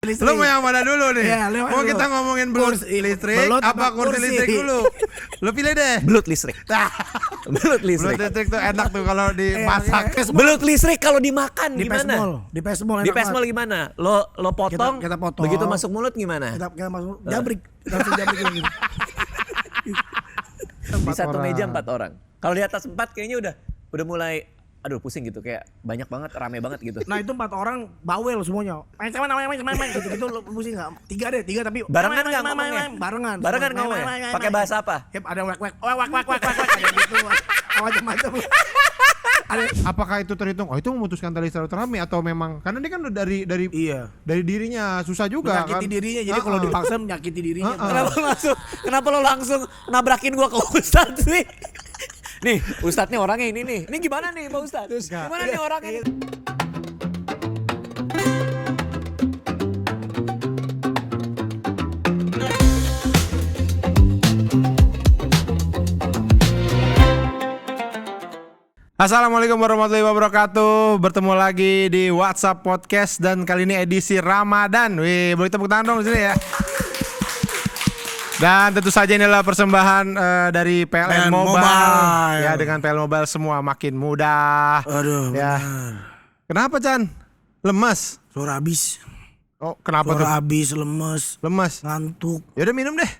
Lu mau yang mana dulu nih? Ya, mau kita ngomongin belut listrik apa kursi listrik dulu? Lu pilih deh. Belut listrik. Belut listrik. Belut listrik tuh enak tuh kalau dimasak. Belut listrik kalau dimakan di gimana? Di pesmol. Di pesmol gimana? Lo potong, kita potong. begitu masuk mulut gimana? Kita masuk jabrik. Langsung jabrik lagi. Di satu meja 4 orang. Kalau di atas 4 kayaknya udah mulai pusing gitu, kayak banyak banget, rame banget gitu. Nah itu 4 orang bawel semuanya. Main gitu lo pusing nggak? 3 tapi barengan nggak ngomongnya? Barengan ngomongnya. Pakai bahasa apa? Yep, ada wak ada gitu. Macam-macam. Apakah itu terhitung? Oh itu memutuskan tali silaturahmi atau memang karena dia kan udah dari dirinya susah juga menyakiti kan? dirinya. Jadi kalau dipaksa menyakiti dirinya. Kenapa lo langsung nabrakin gua ke Ustadz sih? Nih, Ustadznya orangnya ini nih. Ini gimana nih Pak Ustadz? Gimana nih orangnya? Assalamualaikum warahmatullahi wabarakatuh. Bertemu lagi di WhatsApp Podcast dan kali ini edisi Ramadan. Wih, boleh tepuk tangan dong di sini ya. Dan tentu saja ini adalah persembahan dari PLN Mobile. Ya, dengan PLN Mobile semua makin mudah. Aduh, ya. Kenapa Chan? Lemas? Suara habis. Oh, kenapa tuh? Suara habis, lemes, ngantuk. Ya udah minum deh.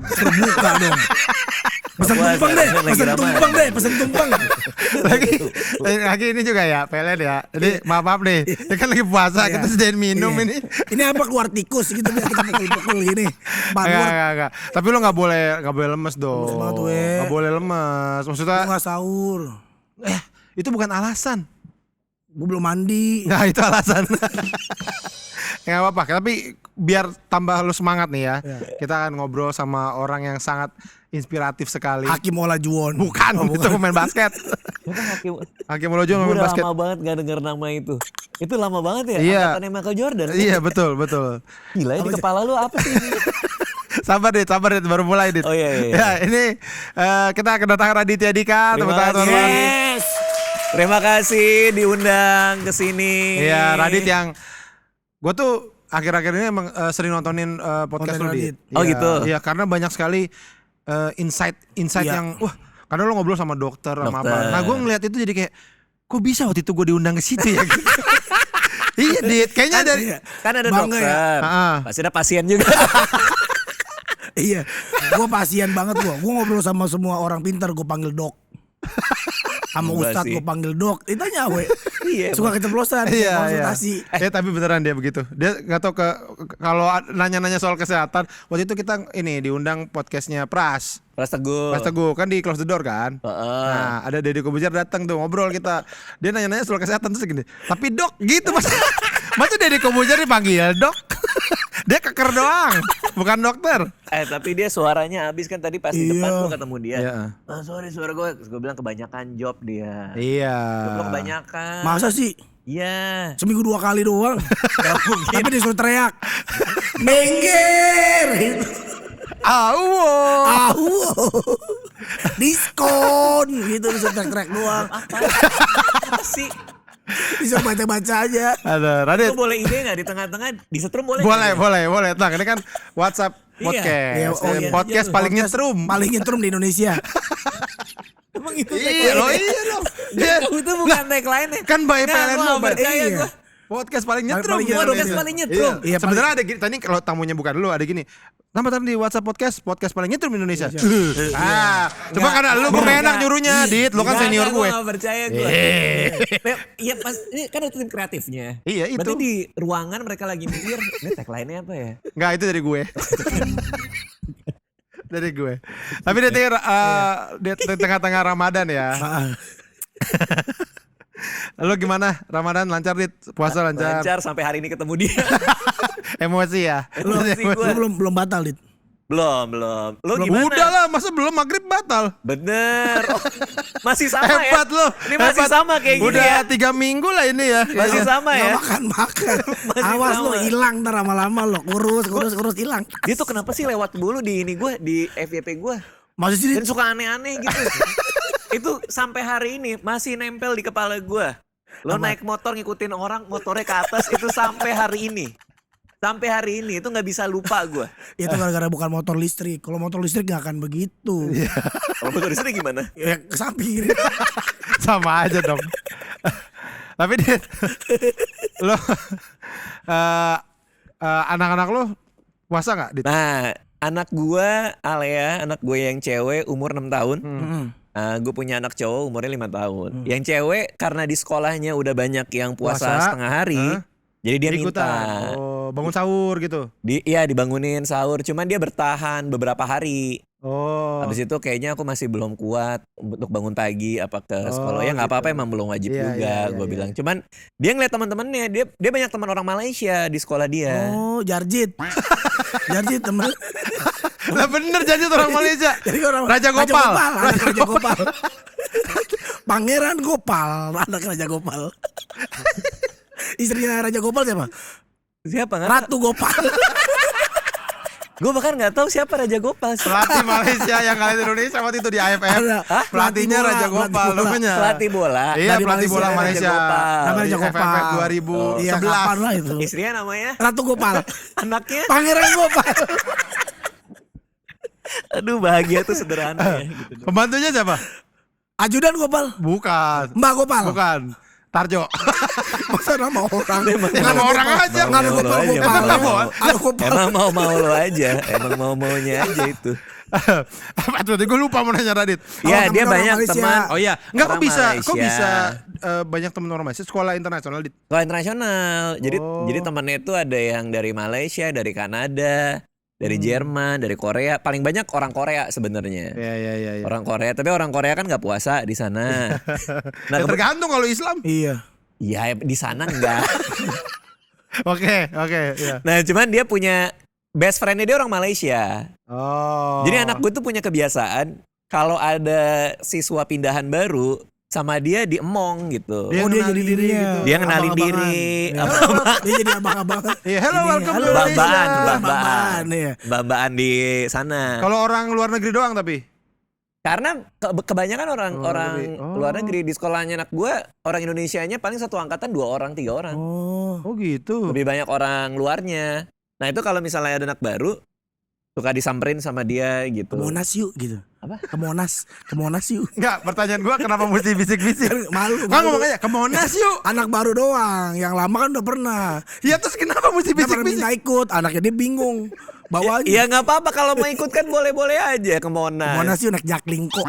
Terbuka dong. Pesan tumpeng. Lagi ini juga ya PLN ya. Jadi maaf nih, ini kan lagi puasa, kita sediain minum ini. Ini apa keluar tikus gitu biar kita pukul gini. Enggak. Tapi lo nggak boleh lemes dong. Nggak boleh lemes. Maksudnya nggak sahur. Itu bukan alasan. Gue belum mandi. Nah itu alasan. Nggak apa-apa. Tapi biar tambah lu semangat nih ya. Kita akan ngobrol sama orang yang sangat inspiratif sekali. Hakim Olajuwon. Bukan. Itu pemain basket. Hakim Olajuwon pemain basket. Lama banget gak denger nama itu. Itu lama banget ya. Iya. Angkatannya Michael Jordan. Iya betul. Gila di kepala lu apa sih ini? Sabar dit, baru mulai dit. Oh iya. Ya ini kita kedatangan Raditya Dika. Yes. Terima kasih diundang ke sini. Iya, Radit yang gue tuh akhir-akhir ini emang sering nontonin podcast lu dit. Oh gitu. Iya, karena banyak sekali insight yang karena lo ngobrol sama dokter sama apa. Nah, gue ngeliat itu jadi kayak kok bisa waktu itu gue diundang ke situ ya. Iya, dit. Kayaknya kan ada dokter. Ya? Pasti ada pasien juga. Iya, gue pasien banget gue. Gue ngobrol sama semua orang pintar, gue panggil dok. Sama Ustadz gue panggil dok. Ditanya we. Iya, suka keceplosan konsultasi. Iya. Tapi beneran dia begitu. Dia nggak tahu kalau nanya-nanya soal kesehatan. Waktu itu kita ini diundang podcastnya Pras Teguh kan di Close the Door kan. Nah ada Deddy Kobuzier datang tuh ngobrol kita. Dia nanya-nanya soal kesehatan terus gini. Tapi dok gitu masa Deddy Kobuzier dipanggil dok. Dia keker doang, bukan dokter. Tapi dia suaranya habis kan tadi pas di depan gue ketemu dia. Iya. Sorry suara gue bilang kebanyakan job dia. Iya. Job kebanyakan. Masa sih? Iya. Seminggu 2 kali doang. Tapi disuruh teriak. Mengger. Awo. Diskon gitu disuruh teriak doang. Apa sih? Bisa baca-baca aja. Ada Radit. Lu boleh ide nggak di tengah-tengah disetrum boleh? Boleh. Nah ini kan WhatsApp podcast. Podcast paling nyetrum. Paling nyetrum di Indonesia. Emang itu iya dong. Itu bukan tagline-nya. Kan by PLN Mobile. Iya. Podcast paling nyetrum. Podcast paling nyetrum. Iya, sebenarnya ada gini. Tadi kalau tamunya bukan lu ada gini. Nama di WhatsApp podcast paling nyetrum di Indonesia. Coba karena lu gue enak nyuruhnya, Dit. Lu kan senior gue. Gak percaya gue. Iya pas ini kan ada tim kreatifnya. Iya itu. Berarti di ruangan mereka lagi mikir, ini tagline-nya apa ya? Enggak, itu dari gue. Dari gue. Tapi di tengah-tengah Ramadan ya. Lalu gimana? Ramadan lancar dit? Puasa lancar? Lancar sampai hari ini ketemu dia. Emosi ya? Lu belum batal dit? Belum. Lu gimana? Udah lah, masa belum maghrib batal? Bener. Masih sama hebat ya? Lo. Ini masih sama kayak gini udah ya? Udah 3 minggu lah ini ya. Masih sama ya? Makan. Awas lo hilang ntar lama-lama lo. Kurus hilang. Dia tuh kenapa sih lewat mulu di ini gue, di FYP gue? Masih sih. Dan suka aneh-aneh gitu. Itu sampai hari ini masih nempel di kepala gue. Lo naik motor ngikutin orang, motornya ke atas itu sampai hari ini. Sampai hari ini itu nggak bisa lupa gue. Itu gara-gara bukan motor listrik. Kalau motor listrik gak akan begitu. Kalau motor listrik gimana? Ya ke samping. Sama aja dong. Tapi Dit, lo anak-anak lo puasa nggak, Dit? Nah, anak gue Alea, anak gue yang cewek umur 6 tahun. Gue punya anak cowok umurnya 5 tahun. Yang cewek karena di sekolahnya udah banyak yang puasa setengah hari, jadi dia minta. Oh, bangun sahur gitu. Iya dibangunin sahur, cuman dia bertahan beberapa hari. Oh. Habis itu kayaknya aku masih belum kuat untuk bangun pagi apa ke sekolah. Ya nggak apa-apa, emang belum wajib juga. Gue bilang. Cuman dia ngeliat teman-temannya, dia banyak teman orang Malaysia di sekolah dia. Oh, Jarjit. Jarjit teman. Lah bener jadi orang Malaysia. Jadi orang Raja Gopal. Raja Gopal. Pangeran Gopal, anak Raja Gopal. Istrinya Raja Gopal siapa? Siapa nggak? Ratu Gopal. Gue bahkan nggak tahu siapa Raja Gopal. Pelatih Malaysia yang kalian Indonesia waktu itu di AFF. Pelatihnya Raja Gopal namanya. Pelatih bola. Iya, pelatih bola Malaysia. Namanya Raja Gopal. AFF 2011. Iya, kapan lah itu. Istrinya namanya Ratu Gopal. anaknya. Pangeran Gopal. Aduh, bahagia tuh sederhana ya. Gitu. Pembantunya siapa? Ajudan Gopal. Bukan. Mbak Gopal. Bukan. Tarjo. Masa nama orang? Nama orang aja. Nama Gopal Gopal. Emang mau lo aja. Emang mau-maunya aja itu. Apa tuh? Gue lupa mau nanya Radit. Ya, dia banyak teman. Oh iya, enggak kok Orang bisa Malaysia. banyak teman orang Malaysia sekolah internasional Dit. Sekolah internasional. Jadi temannya itu ada yang dari Malaysia, dari Kanada, dari Jerman, dari Korea. Paling banyak orang Korea sebenarnya. Iya. Orang Korea, tapi orang Korea kan nggak puasa di sana. Nah, Ya, tergantung kalau Islam. Iya. ya di sana enggak. Oke, iya. Nah, cuman dia punya best friend-nya dia orang Malaysia. Oh. Jadi anak gue tuh punya kebiasaan kalau ada siswa pindahan baru sama dia diemong gitu. Dia Dia kenalin jadi diri dirinya. gitu. Dia kenalin Abang-abangan. diri. Iya. Dia jadi abang-abangan. Iya, hello, Ini, welcome to halo, Indonesia. Mbak-mbakan, iya. Mbak-mbakan di sana. Kalau orang luar negeri doang tapi. Karena kebanyakan orang negeri. luar negeri di sekolahnya anak gue, orang Indonesianya paling satu angkatan 2 orang 3 orang. Oh gitu. Lebih banyak orang luarnya. Nah itu kalau misalnya ada anak baru suka disamperin sama dia gitu. Ke Monas yuk gitu. Apa? Ke Monas yuk. Enggak, pertanyaan gua kenapa mesti bisik-bisik? Malu. Kan ngomong aja, ke Monas yuk. Anak baru doang, yang lama kan udah pernah. Ya terus kenapa mesti Dia pernah bisik-bisik? minta ikut, anaknya dia bingung. Bawa aja. Iya nggak apa-apa kalau mau ikut kan boleh-boleh aja ke Ke Monas. Monas yuk naik jakling kok.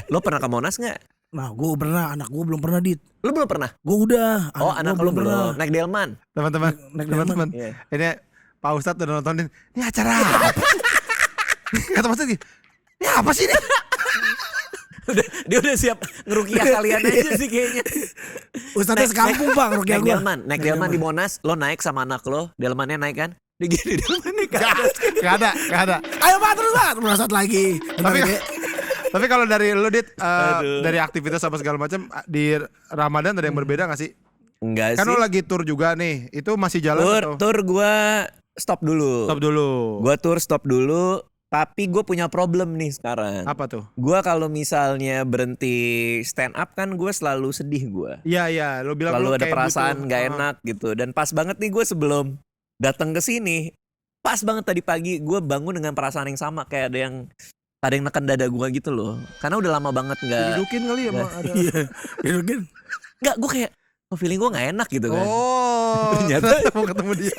Lo pernah ke Monas nggak? Nah, gue pernah, anak gue belum pernah Dit. Lo belum pernah? Gue udah. Anak gua lo belum. Naik Delman. Teman-teman. Iya. Ini Pak Ustadz udah nontonin. Ini acara apa? Kata Pak Ustadz gini, ini apa sih ini? Dia udah siap ngerukiah kalian aja sih kayaknya. Ustadznya sekampung bang, rukiah gue. Naik Delman di Monas, lo naik sama anak lo, Delmannya naik kan? Dia gini Delmannya Gak ada. Ayo pak terus pak, merosot lagi. Tapi kalau dari lu Dit, dari aktivitas apa segala macam di Ramadan ada yang berbeda gak sih? Enggak Kan sih. lu lagi tour juga nih, itu masih jalan atau? Tur gue stop dulu. Gue tur stop dulu. Tapi gue punya problem nih sekarang. Apa tuh? Gue kalau misalnya berhenti stand up kan gue selalu sedih gue. Iya, lu bilang Lalu lu ada kayak perasaan butuh- nggak enak gitu. Dan pas banget nih gue sebelum datang ke sini, pas banget tadi pagi gue bangun dengan perasaan yang sama kayak ada yang neken dada gue gitu loh. Karena udah lama banget nggak. Didudukin kali ya, Mak, ada. Iya, didudukin. Nggak, gue kayak feeling gue nggak enak gitu kan. Oh, Ternyata- mau ketemu dia.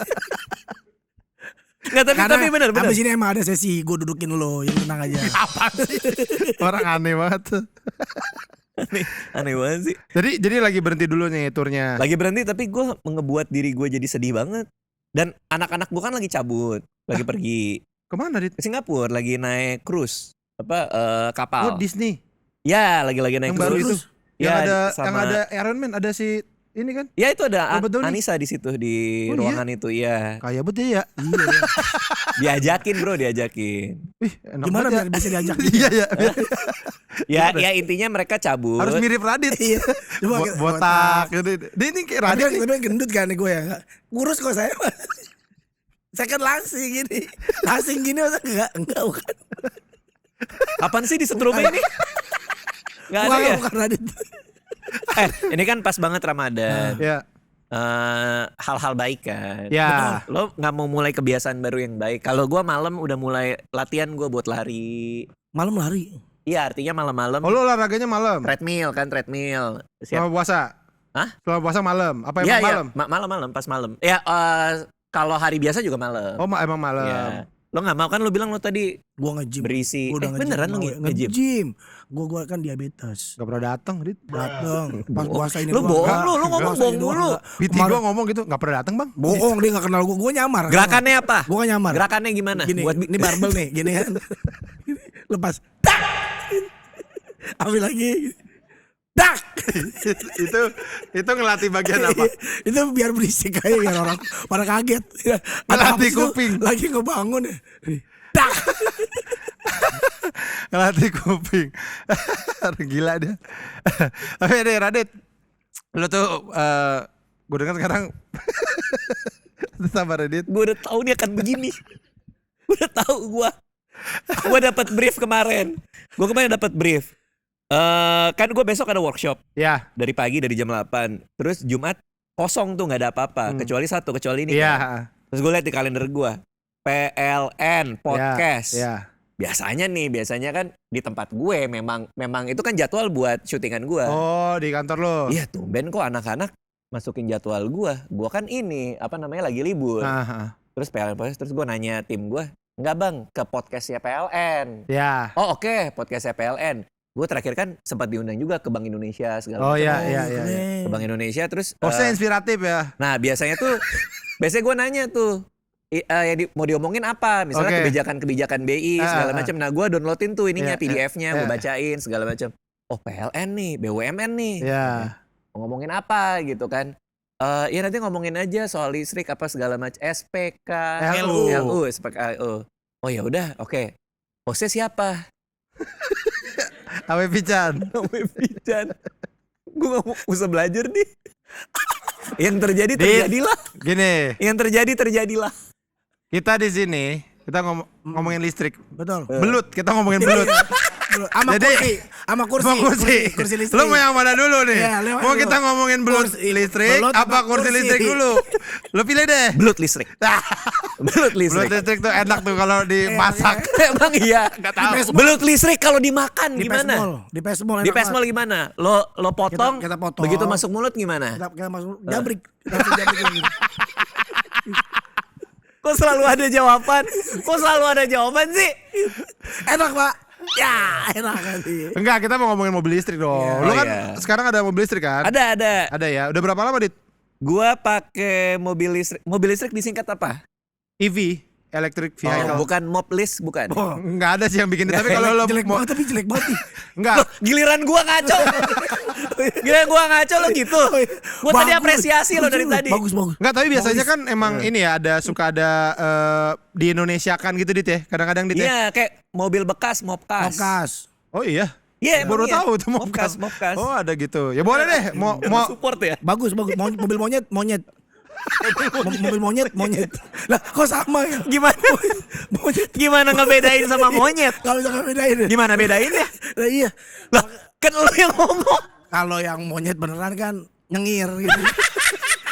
Nggak, tapi bener. Abis ini emang ada sesi gue dudukin lo, yang tenang aja. Apa sih? Orang aneh banget. Aneh banget sih. Jadi lagi berhenti dulu nih turnya. Lagi berhenti tapi gue ngebuat diri gue jadi sedih banget. Dan anak-anak gue kan lagi cabut, lagi pergi Kemana Dit? ke Singapura, lagi naik cruise kapal. Oh Disney. Ya, lagi naik Yang baru cruise. itu. Yang Ya, ada sama- yang ada Iron Man, ada si ini kan? Ya itu ada Robert Downey. Anissa di situ di Oh, iya? ruangan itu ya. Kayak betul ya. Diajakin bro, diajakin. Wih, enak Gimana banget biar bisa diajak? Iya ya. Ya intinya mereka cabut. Harus mirip Radit. Iya. Coba Botak gitu. Dia ini kayak Radit. nih. Tapi kan gendut kan gue ya. Kurus kok saya. Saya kan langsing gini. Langsing gini masa enggak bukan. Kapan sih disetrumin ini? Gak ada ya? Bukan Radit. Ini kan pas banget Ramadan. Ya. hal-hal baik kan. Ya. Lo nggak mau mulai kebiasaan baru yang baik. Kalau gue malam udah mulai latihan gue buat lari. Malam lari. Iya artinya malam-malam. Oh lu olahraganya malam? Treadmill. Selama puasa? Hah? Selama puasa malam? Apa Iya, emang malam? Malam-malam pas malam. Ya kalau hari biasa juga malam. Oh emang malam. Ya. Lo nggak mau kan lo bilang lo tadi Gua nge-gym. berisi. Gua udah Beneran lo nge-gym? nge-gym. Gua kan diabetes. Gak pernah datang, Dit. Dateng pas puasa ini Lu doang. bohong Enggak. lu ngomong Puasa bohong ini doang, mulu. enggak. Biti Kemarin- gue ngomong gitu, gak pernah datang bang. Bohong, dia gak kenal gue nyamar. Gerakannya apa? Gue gak nyamar. Gerakannya gimana? Gini, Buat ini barbel nih, gini kan. Lepas. Tak. Ambil lagi. Tak. itu ngelatih bagian apa? Itu biar berisik aja biar orang pada kaget. Ngelatih Apa sih kuping. tuh? Lagi ngebangun ya. Tak. Ngelatih kuping. Gila dia. Tapi deh Radit, lu tuh gue dengar sekarang sabar Radit. Gue udah tahu dia akan begini. Udah tahu gue dapat brief kemarin. Gue kemarin dapat brief. Kan gue besok ada workshop Ya. dari pagi dari jam 8. Terus Jumat kosong tuh nggak ada apa-apa kecuali ini Iya. kan. Terus gue lihat di kalender gue PLN podcast. Ya. Biasanya kan di tempat gue memang itu kan jadwal buat syutingan gue. Oh di kantor lo. Iya tumben kok anak-anak masukin jadwal gue. Gue kan ini lagi libur. Terus PLN podcast, terus gue nanya tim gue, enggak bang ke podcastnya PLN. Ya. Oh oke, podcastnya PLN. Gue terakhir kan sempat diundang juga ke Bank Indonesia segala Oh macam. iya. Ke Bank Indonesia terus. Hostnya inspiratif ya. Nah biasanya gue nanya tuh. Mau diomongin apa? Misalnya kebijakan BI segala macam. Nah, gue downloadin tuh ininya PDF-nya, gue bacain segala macam. Oh, PLN nih, BUMN nih. Ya. Mau ngomongin apa gitu kan? Ya nanti ngomongin aja soal listrik apa segala macam. SPK, LU, SPK, LU. Oh ya udah, oke. Hostnya siapa? Awe Pican. Gue gak mau usah belajar nih. Yang terjadi terjadilah. Gini, Yang terjadilah. kita di sini kita ngomongin listrik. Betul. Belut, kita ngomongin belut. Sama kursi listrik. Lu mau yang mana dulu nih? Ya, Mau kita ngomongin belut listrik apa kursi listrik dulu? Lu pilih deh. Belut listrik. Belut Belut listrik. listrik tuh enak tuh kalau dimasak. Emang iya. Enggak tahu. Belut listrik kalau dimakan Di gimana? Pesmol. Di pesmol gimana? Lo potong, Kita potong. begitu masuk mulut gimana? Kita masuk jabrik. Langsung jabrik gitu. Kok selalu ada jawaban sih? Enak pak. Ya enak kali. Enggak, kita mau ngomongin mobil listrik dong. Iya. Lu Oh, kan iya. sekarang ada mobil listrik kan? Ada. Ada ya. Udah berapa lama, Dit? Gua pakai mobil listrik. Mobil listrik disingkat apa? EV, electric vehicle. Bukan mob list, bukan. Enggak ada sih yang bikin itu. Tapi kalau lo jelek mau banget tapi jelek banget nih. enggak, Giliran gua ngaco. Lo gitu. Gua tadi Bagus. apresiasi lo dari tadi. Bagus. enggak, tapi biasanya kan emang ini ya suka ada di Indonesia kan gitu Dit ya. Kadang-kadang Dit ya. Iya, kayak mobil bekas, mobkas. Mobkas. Oh iya. Iya, emang Baru iya. tahu tuh Mobkas. Oh, ada gitu. Ya boleh deh. Mau Support ya. Bagus. Mobil monyet. Mobil monyet. Lah kok sama ya? Gimana? Monyet. Gimana ngebedain sama monyet? Kalau bisa bedain. Gimana bedainnya? Lah iya. Lah, kan lo yang ngomong. Kalau yang monyet beneran kan nyengir gitu.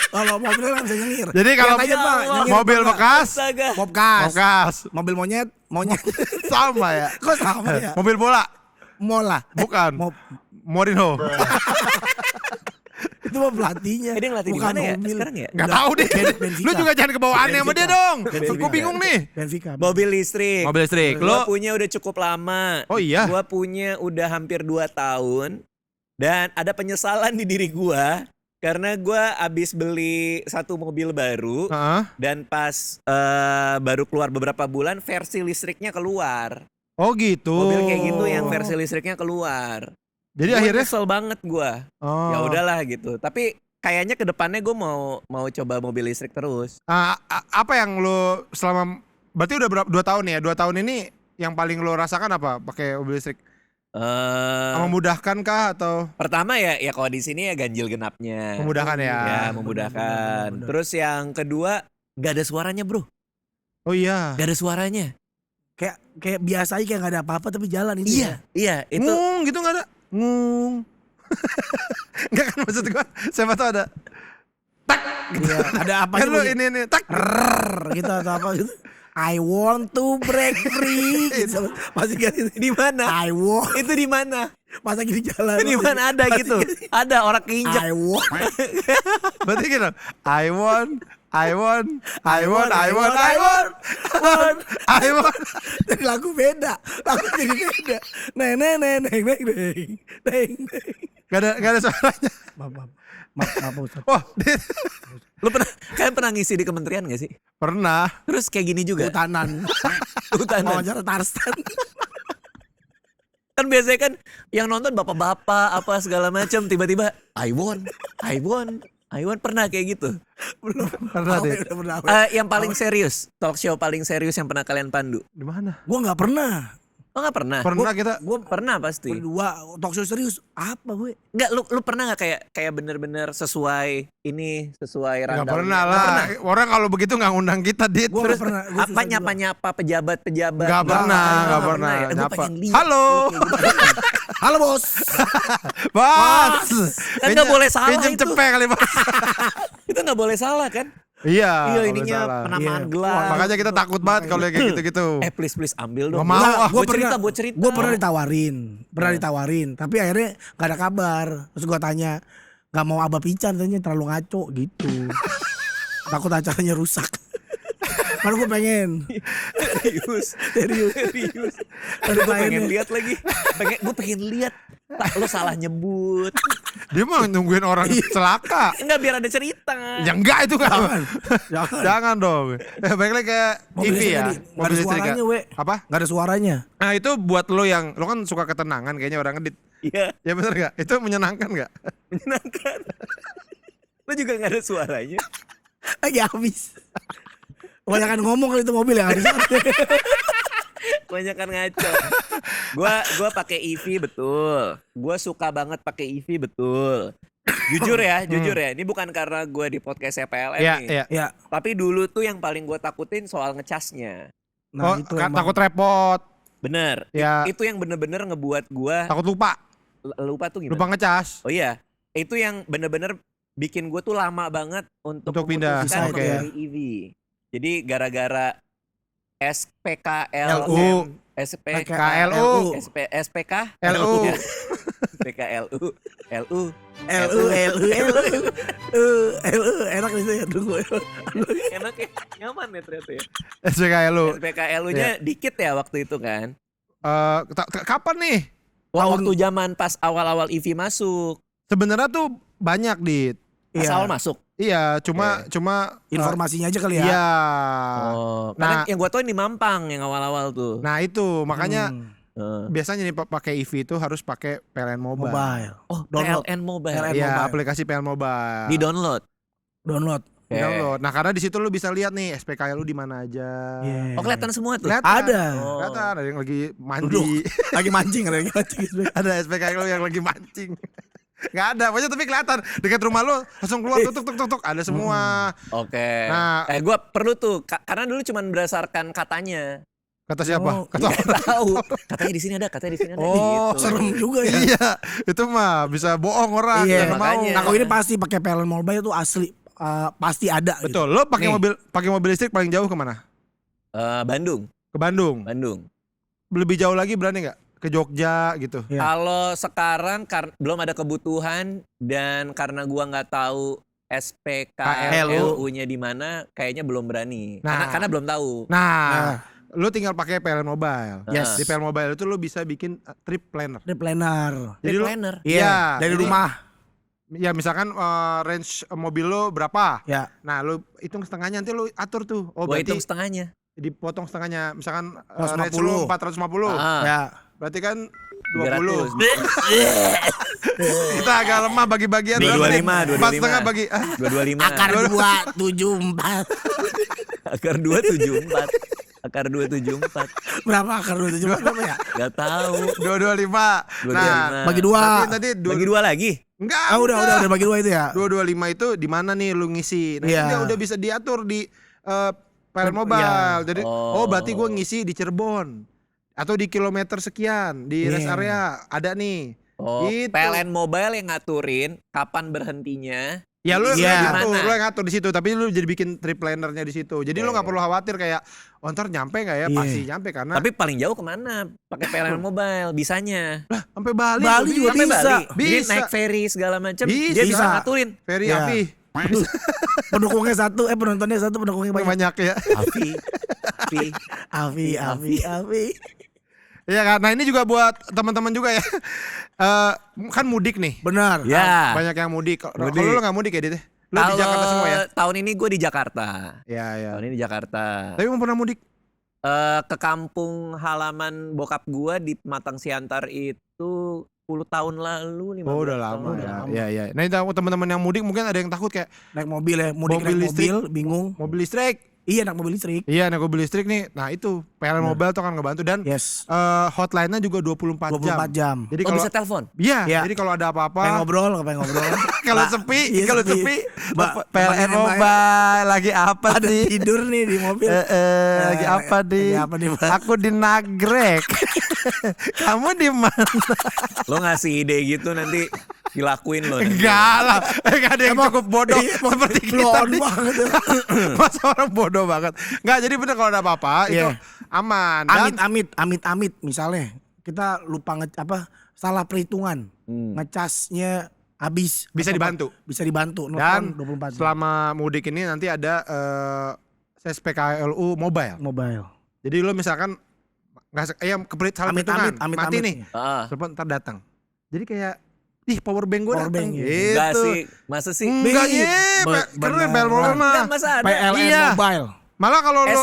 Kalau mobil kan bisa nyengir. Jadi kalau Lihat aja, Pak, nyengir mobil apa, Pak? bekas, Astaga. Mobkas. Mobil monyet. Sama ya. Kok sama ya? Mobil bola, Mola. bukan. Mourinho. Itu mah pelatihnya. Dia ngelatih di bukan mana ya? mobil. Sekarang ya? Enggak tahu deh. Benfica. Lu juga jangan kebawa aneh sama dia dong. Benfica. Gue bingung nih. Benfica. Mobil listrik. Mobil listrik. Gua Lo punya udah cukup lama. Oh iya. Gua punya udah hampir 2 tahun. Dan ada penyesalan di diri gua. Karena gua abis beli satu mobil baru. Heeh. Dan pas baru keluar beberapa bulan versi listriknya keluar. Oh gitu. Mobil kayak gitu yang versi listriknya keluar. Jadi Gua akhirnya kesel banget gua. oh. Ya udahlah gitu. Tapi kayaknya kedepannya gue mau coba mobil listrik terus. Apa yang lo selama berarti udah berapa 2 tahun ya? 2 tahun ini yang paling lo rasakan apa pakai mobil listrik? Memudahkan kah atau Pertama ya kalau di sini ya ganjil genapnya. memudahkan ya? Ya memudahkan. Bener. Terus yang kedua gak ada suaranya bro. Oh iya. Gak ada suaranya. Kayak biasa aja kayak gak ada apa-apa tapi jalan itu. ya. Iya itu. Ngung gitu nggak ada? Ngung. Enggak kan maksud gua. Siapa tahu ada. tak. Iya, ada apa Kan lu gitu. ini tak. Gitu atau apa gitu. I want to break free. Gitu. Masih kan itu. Di mana? I want. Itu di mana? Masa gini jalan. Di mana ada gitu? Ada orang keinjak. I want. Berarti gitu. I want. Jadi lagu beda. Lagu jadi beda. Neng. Gak ada suaranya. Maaf Ustaz. Wah, Lu pernah ngisi di kementerian gak sih? pernah. Terus kayak gini juga. Hutanan. Hutanan. Wawancara Tarzan. Kan biasanya kan yang nonton bapak-bapak apa segala macam, tiba-tiba I won pernah kayak gitu. Belum. Pernah deh. Udah pernah. Yang paling serius, talk show paling serius yang pernah kalian pandu. Di mana? Gua enggak pernah. Oh nggak pernah? Pernah kita. Gue pernah pasti. Berdua talk show serius apa gue? Nggak, lu pernah nggak kayak bener-bener sesuai Gak rundown? pernah lah. Orang kalau begitu nggak ngundang kita, Dit. Gua Terus nggak pernah. Gua apa susah nyapa pejabat-pejabat? Gak pernah. Nggak Ya. Gua Nyapa. pengen lihat. Halo. Halo bos. Bos. Kan nggak boleh salah Pinjem itu. cepet kali, Bos. Itu nggak boleh salah kan? Iya. Iya nggak ininya boleh salah. penamaan Iya. gelar. Makanya kita takut banget kalau yang kayak gitu-gitu. Please ambil dong. Nggak mau. Enggak, ah, buat cerita. Gue pernah ditawarin, tapi akhirnya gak ada kabar. Terus gue tanya, gak mau Abah Pican, tanya terlalu ngaco gitu. Takut acaranya rusak. Karena gue pengen. Serius. Ada Gue pengen kliennya. lihat lagi. Gue pengen lihat. Tak, lo salah nyebut. Dia mah nungguin orang celaka. Enggak biar ada cerita. Ya enggak itu kan. Jangan. Jangan dong. Balik lagi ke Mobil EV ya. listrik tadi. Nggak ada suaranya, we. Apa? Gak ada suaranya. Nah itu buat lo yang lo kan suka ketenangan kayaknya orang ngedit. Iya, Ya bener gak? Itu menyenangkan gak? menyenangkan. Lo juga nggak ada suaranya. Lagi habis. Kebanyakan ngomong kali itu mobil yang habis. Kebanyakan ngaco. Gua pakai EV betul. Gua suka banget pakai EV betul. Jujur ya. Ini bukan karena gua di podcast PLN Iya, nih. iya. Ya. Tapi dulu tuh yang paling gua takutin soal ngecasnya. Oh, Nah itu emang. takut repot, Bener. Ya. Itu yang bener-bener ngebuat gua takut lupa, lupa tuh gimana? lupa ngecas. Oh iya. Itu yang bener-bener bikin gua tuh lama banget untuk Pindah. memutuskan Oke. membeli EV. Jadi gara-gara LU. KLU. SPK LU. PKLU enak nih saya tunggu. enak ya, nyaman ya ternyata ya. SPKLU. PKLU-nya dikit ya waktu itu kan. Kapan nih? Waktu zaman pas awal-awal EV masuk. Sebenarnya tuh banyak Dit. Pas Iya. awal masuk. Iya, cuma Informasinya aja kali ya. Iya. Oh, Nah. karena yang gua tau ini Mampang yang awal-awal tuh. Nah itu makanya Hmm. biasanya nih pakai EV itu harus pakai PLN Mobile. Mobile. Oh, Download. PLN Mobile. PLN Iya, Mobile. aplikasi PLN Mobile. Di-download. Download. Oke. Download. Nah, karena di situ lu bisa lihat nih SPKLU di mana aja. Iya. Oh, kelihatan semua tuh. Kelihatan. Ada. Oh. Kelihatan ada yang lagi mandi. Duduk. Lagi mancing. Ada SPKLU yang lagi mancing. Gak ada, pokoknya tapi kelihatan dekat rumah lu langsung keluar tuk, ada semua. Oke. Nah, Gua perlu tuh karena dulu cuman berdasarkan katanya. Kata siapa? Oh, Kata Nggak tahu. Katanya di sini ada, Oh, gitu. serem juga ya. Iya, itu mah bisa bohong orang. Iya, nggak mau. makanya. Nah, kalau ini pasti pakai PLN Mobile itu asli. Pasti ada. Gitu. Betul. Lo pakai Nih. mobil listrik paling jauh kemana? Bandung. Ke Bandung. Lebih jauh lagi berani nggak? Ke Jogja gitu. Iya. Kalau sekarang belum ada kebutuhan dan karena gua nggak tahu SPKLU-nya di mana, kayaknya belum berani. Nah. Karena belum tahu. Nah, lu tinggal pakai PLN Mobile. Yes. Di PLN Mobile itu lu bisa bikin trip planner. Trip planner. Jadi lu, Planner. Iya, Dari jadi- rumah. ya misalkan range mobil lu berapa? Ya. Nah, lu hitung setengahnya nanti lu atur tuh. Oh, Gua berarti hitung setengahnya. dipotong setengahnya. Misalkan 150. range lu 450. Ah. Ya. Berarti kan 20. 300. Kita agak lemah bagi-bagian. 225, 4,5 bagi 225. Akar 274. Akar 274. Akar 274. Berapa akar 274 berapa ya? Gak tahu. 225. 225. Nah, Bagi dua. nanti Bagi dua lagi. Enggak. Ah udah bagi dua itu ya. 225 itu di mana nih lu ngisi? Nah, Iya. ini udah bisa diatur di PLN Mobile. Iya. Jadi berarti gue ngisi di Cirebon atau di kilometer sekian di rest Iya. area ada nih. Oh, Gitu. PLN Mobile yang ngaturin kapan berhentinya Ya lu Iya. lu yang ngatur di situ, tapi lu jadi bikin trip planner-nya di situ. Jadi lu nggak perlu khawatir kayak ntar nyampe nggak ya? Iya. Pasti nyampe karena Tapi paling jauh kemana? Pakai PLN Mobile bisanya. sampai Bali. Bali juga Sampai bisa. Bali. Jadi Bisa. naik ferry segala macam. Bisa. Dia bisa ngaturin. Ferry Iya. Afi Pendukungnya satu, penontonnya satu, pendukungnya banyak. banyak ya. Afi. Iya kan. Nah ini juga buat teman-teman juga ya. Kan mudik nih. Benar. Ya. Banyak yang mudik. Kalau Mudik. lu nggak mudik ya Dit? Lu di Jakarta semua ya? Tahun ini gue di Jakarta. Iya. Tahun ini di Jakarta. Tapi mau pernah mudik? Ke kampung halaman bokap gue di Pematang Siantar itu 10 tahun lalu, 15 Oh udah tahun lama lalu. ya. Iya iya. Nah ini teman-teman yang mudik mungkin ada yang takut kayak Naik mobil ya, mudik Mobil naik listrik. mobil, bingung. mobil listrik. Iya, naik mobil listrik. Iya, naik mobil listrik nih. Nah itu PLN Mobile tuh kan ngebantu dan Yes. hotline-nya juga 24 24 jam. Jadi Oh kalau bisa telepon? iya, Iya. jadi kalau ada Pengen apa-apa ngobrol. kalau Mbak, sepi, iya, kalau sepi. sepi, Mbak, PLN temannya Mobile lagi apa Ada sih? tidur nih di mobil. Lagi apa di? Lagi apa nih, Mbak? Aku di Nagrek. Kamu di mana? Lo ngasih ide gitu nanti dilakuin lo. nanti. Enggak lah, enggak ada yang cukup bodoh Iya, seperti kita. blow on nih. banget. Masa orang bodoh banget. Enggak, jadi bener kalau ada apa-apa itu Iya. aman. Dan Amit misalnya kita lupa salah perhitungan. Ngecasnya habis. Bisa Atau dibantu. Bisa dibantu. Dan Nelfon 24 jam. selama mudik ini nanti ada SPKLU Mobile. Mobile. Jadi lo misalkan salah perhitungan, mati nih. Ah. Telepon ntar datang. Jadi kayak power bank gue Power datang bank, ya. gitu. Enggak sih, masa sih? Enggak Bener. keren PLN Mobile mah. Enggak, masa ada. PLN Iya. Mobile. Malah kalau lo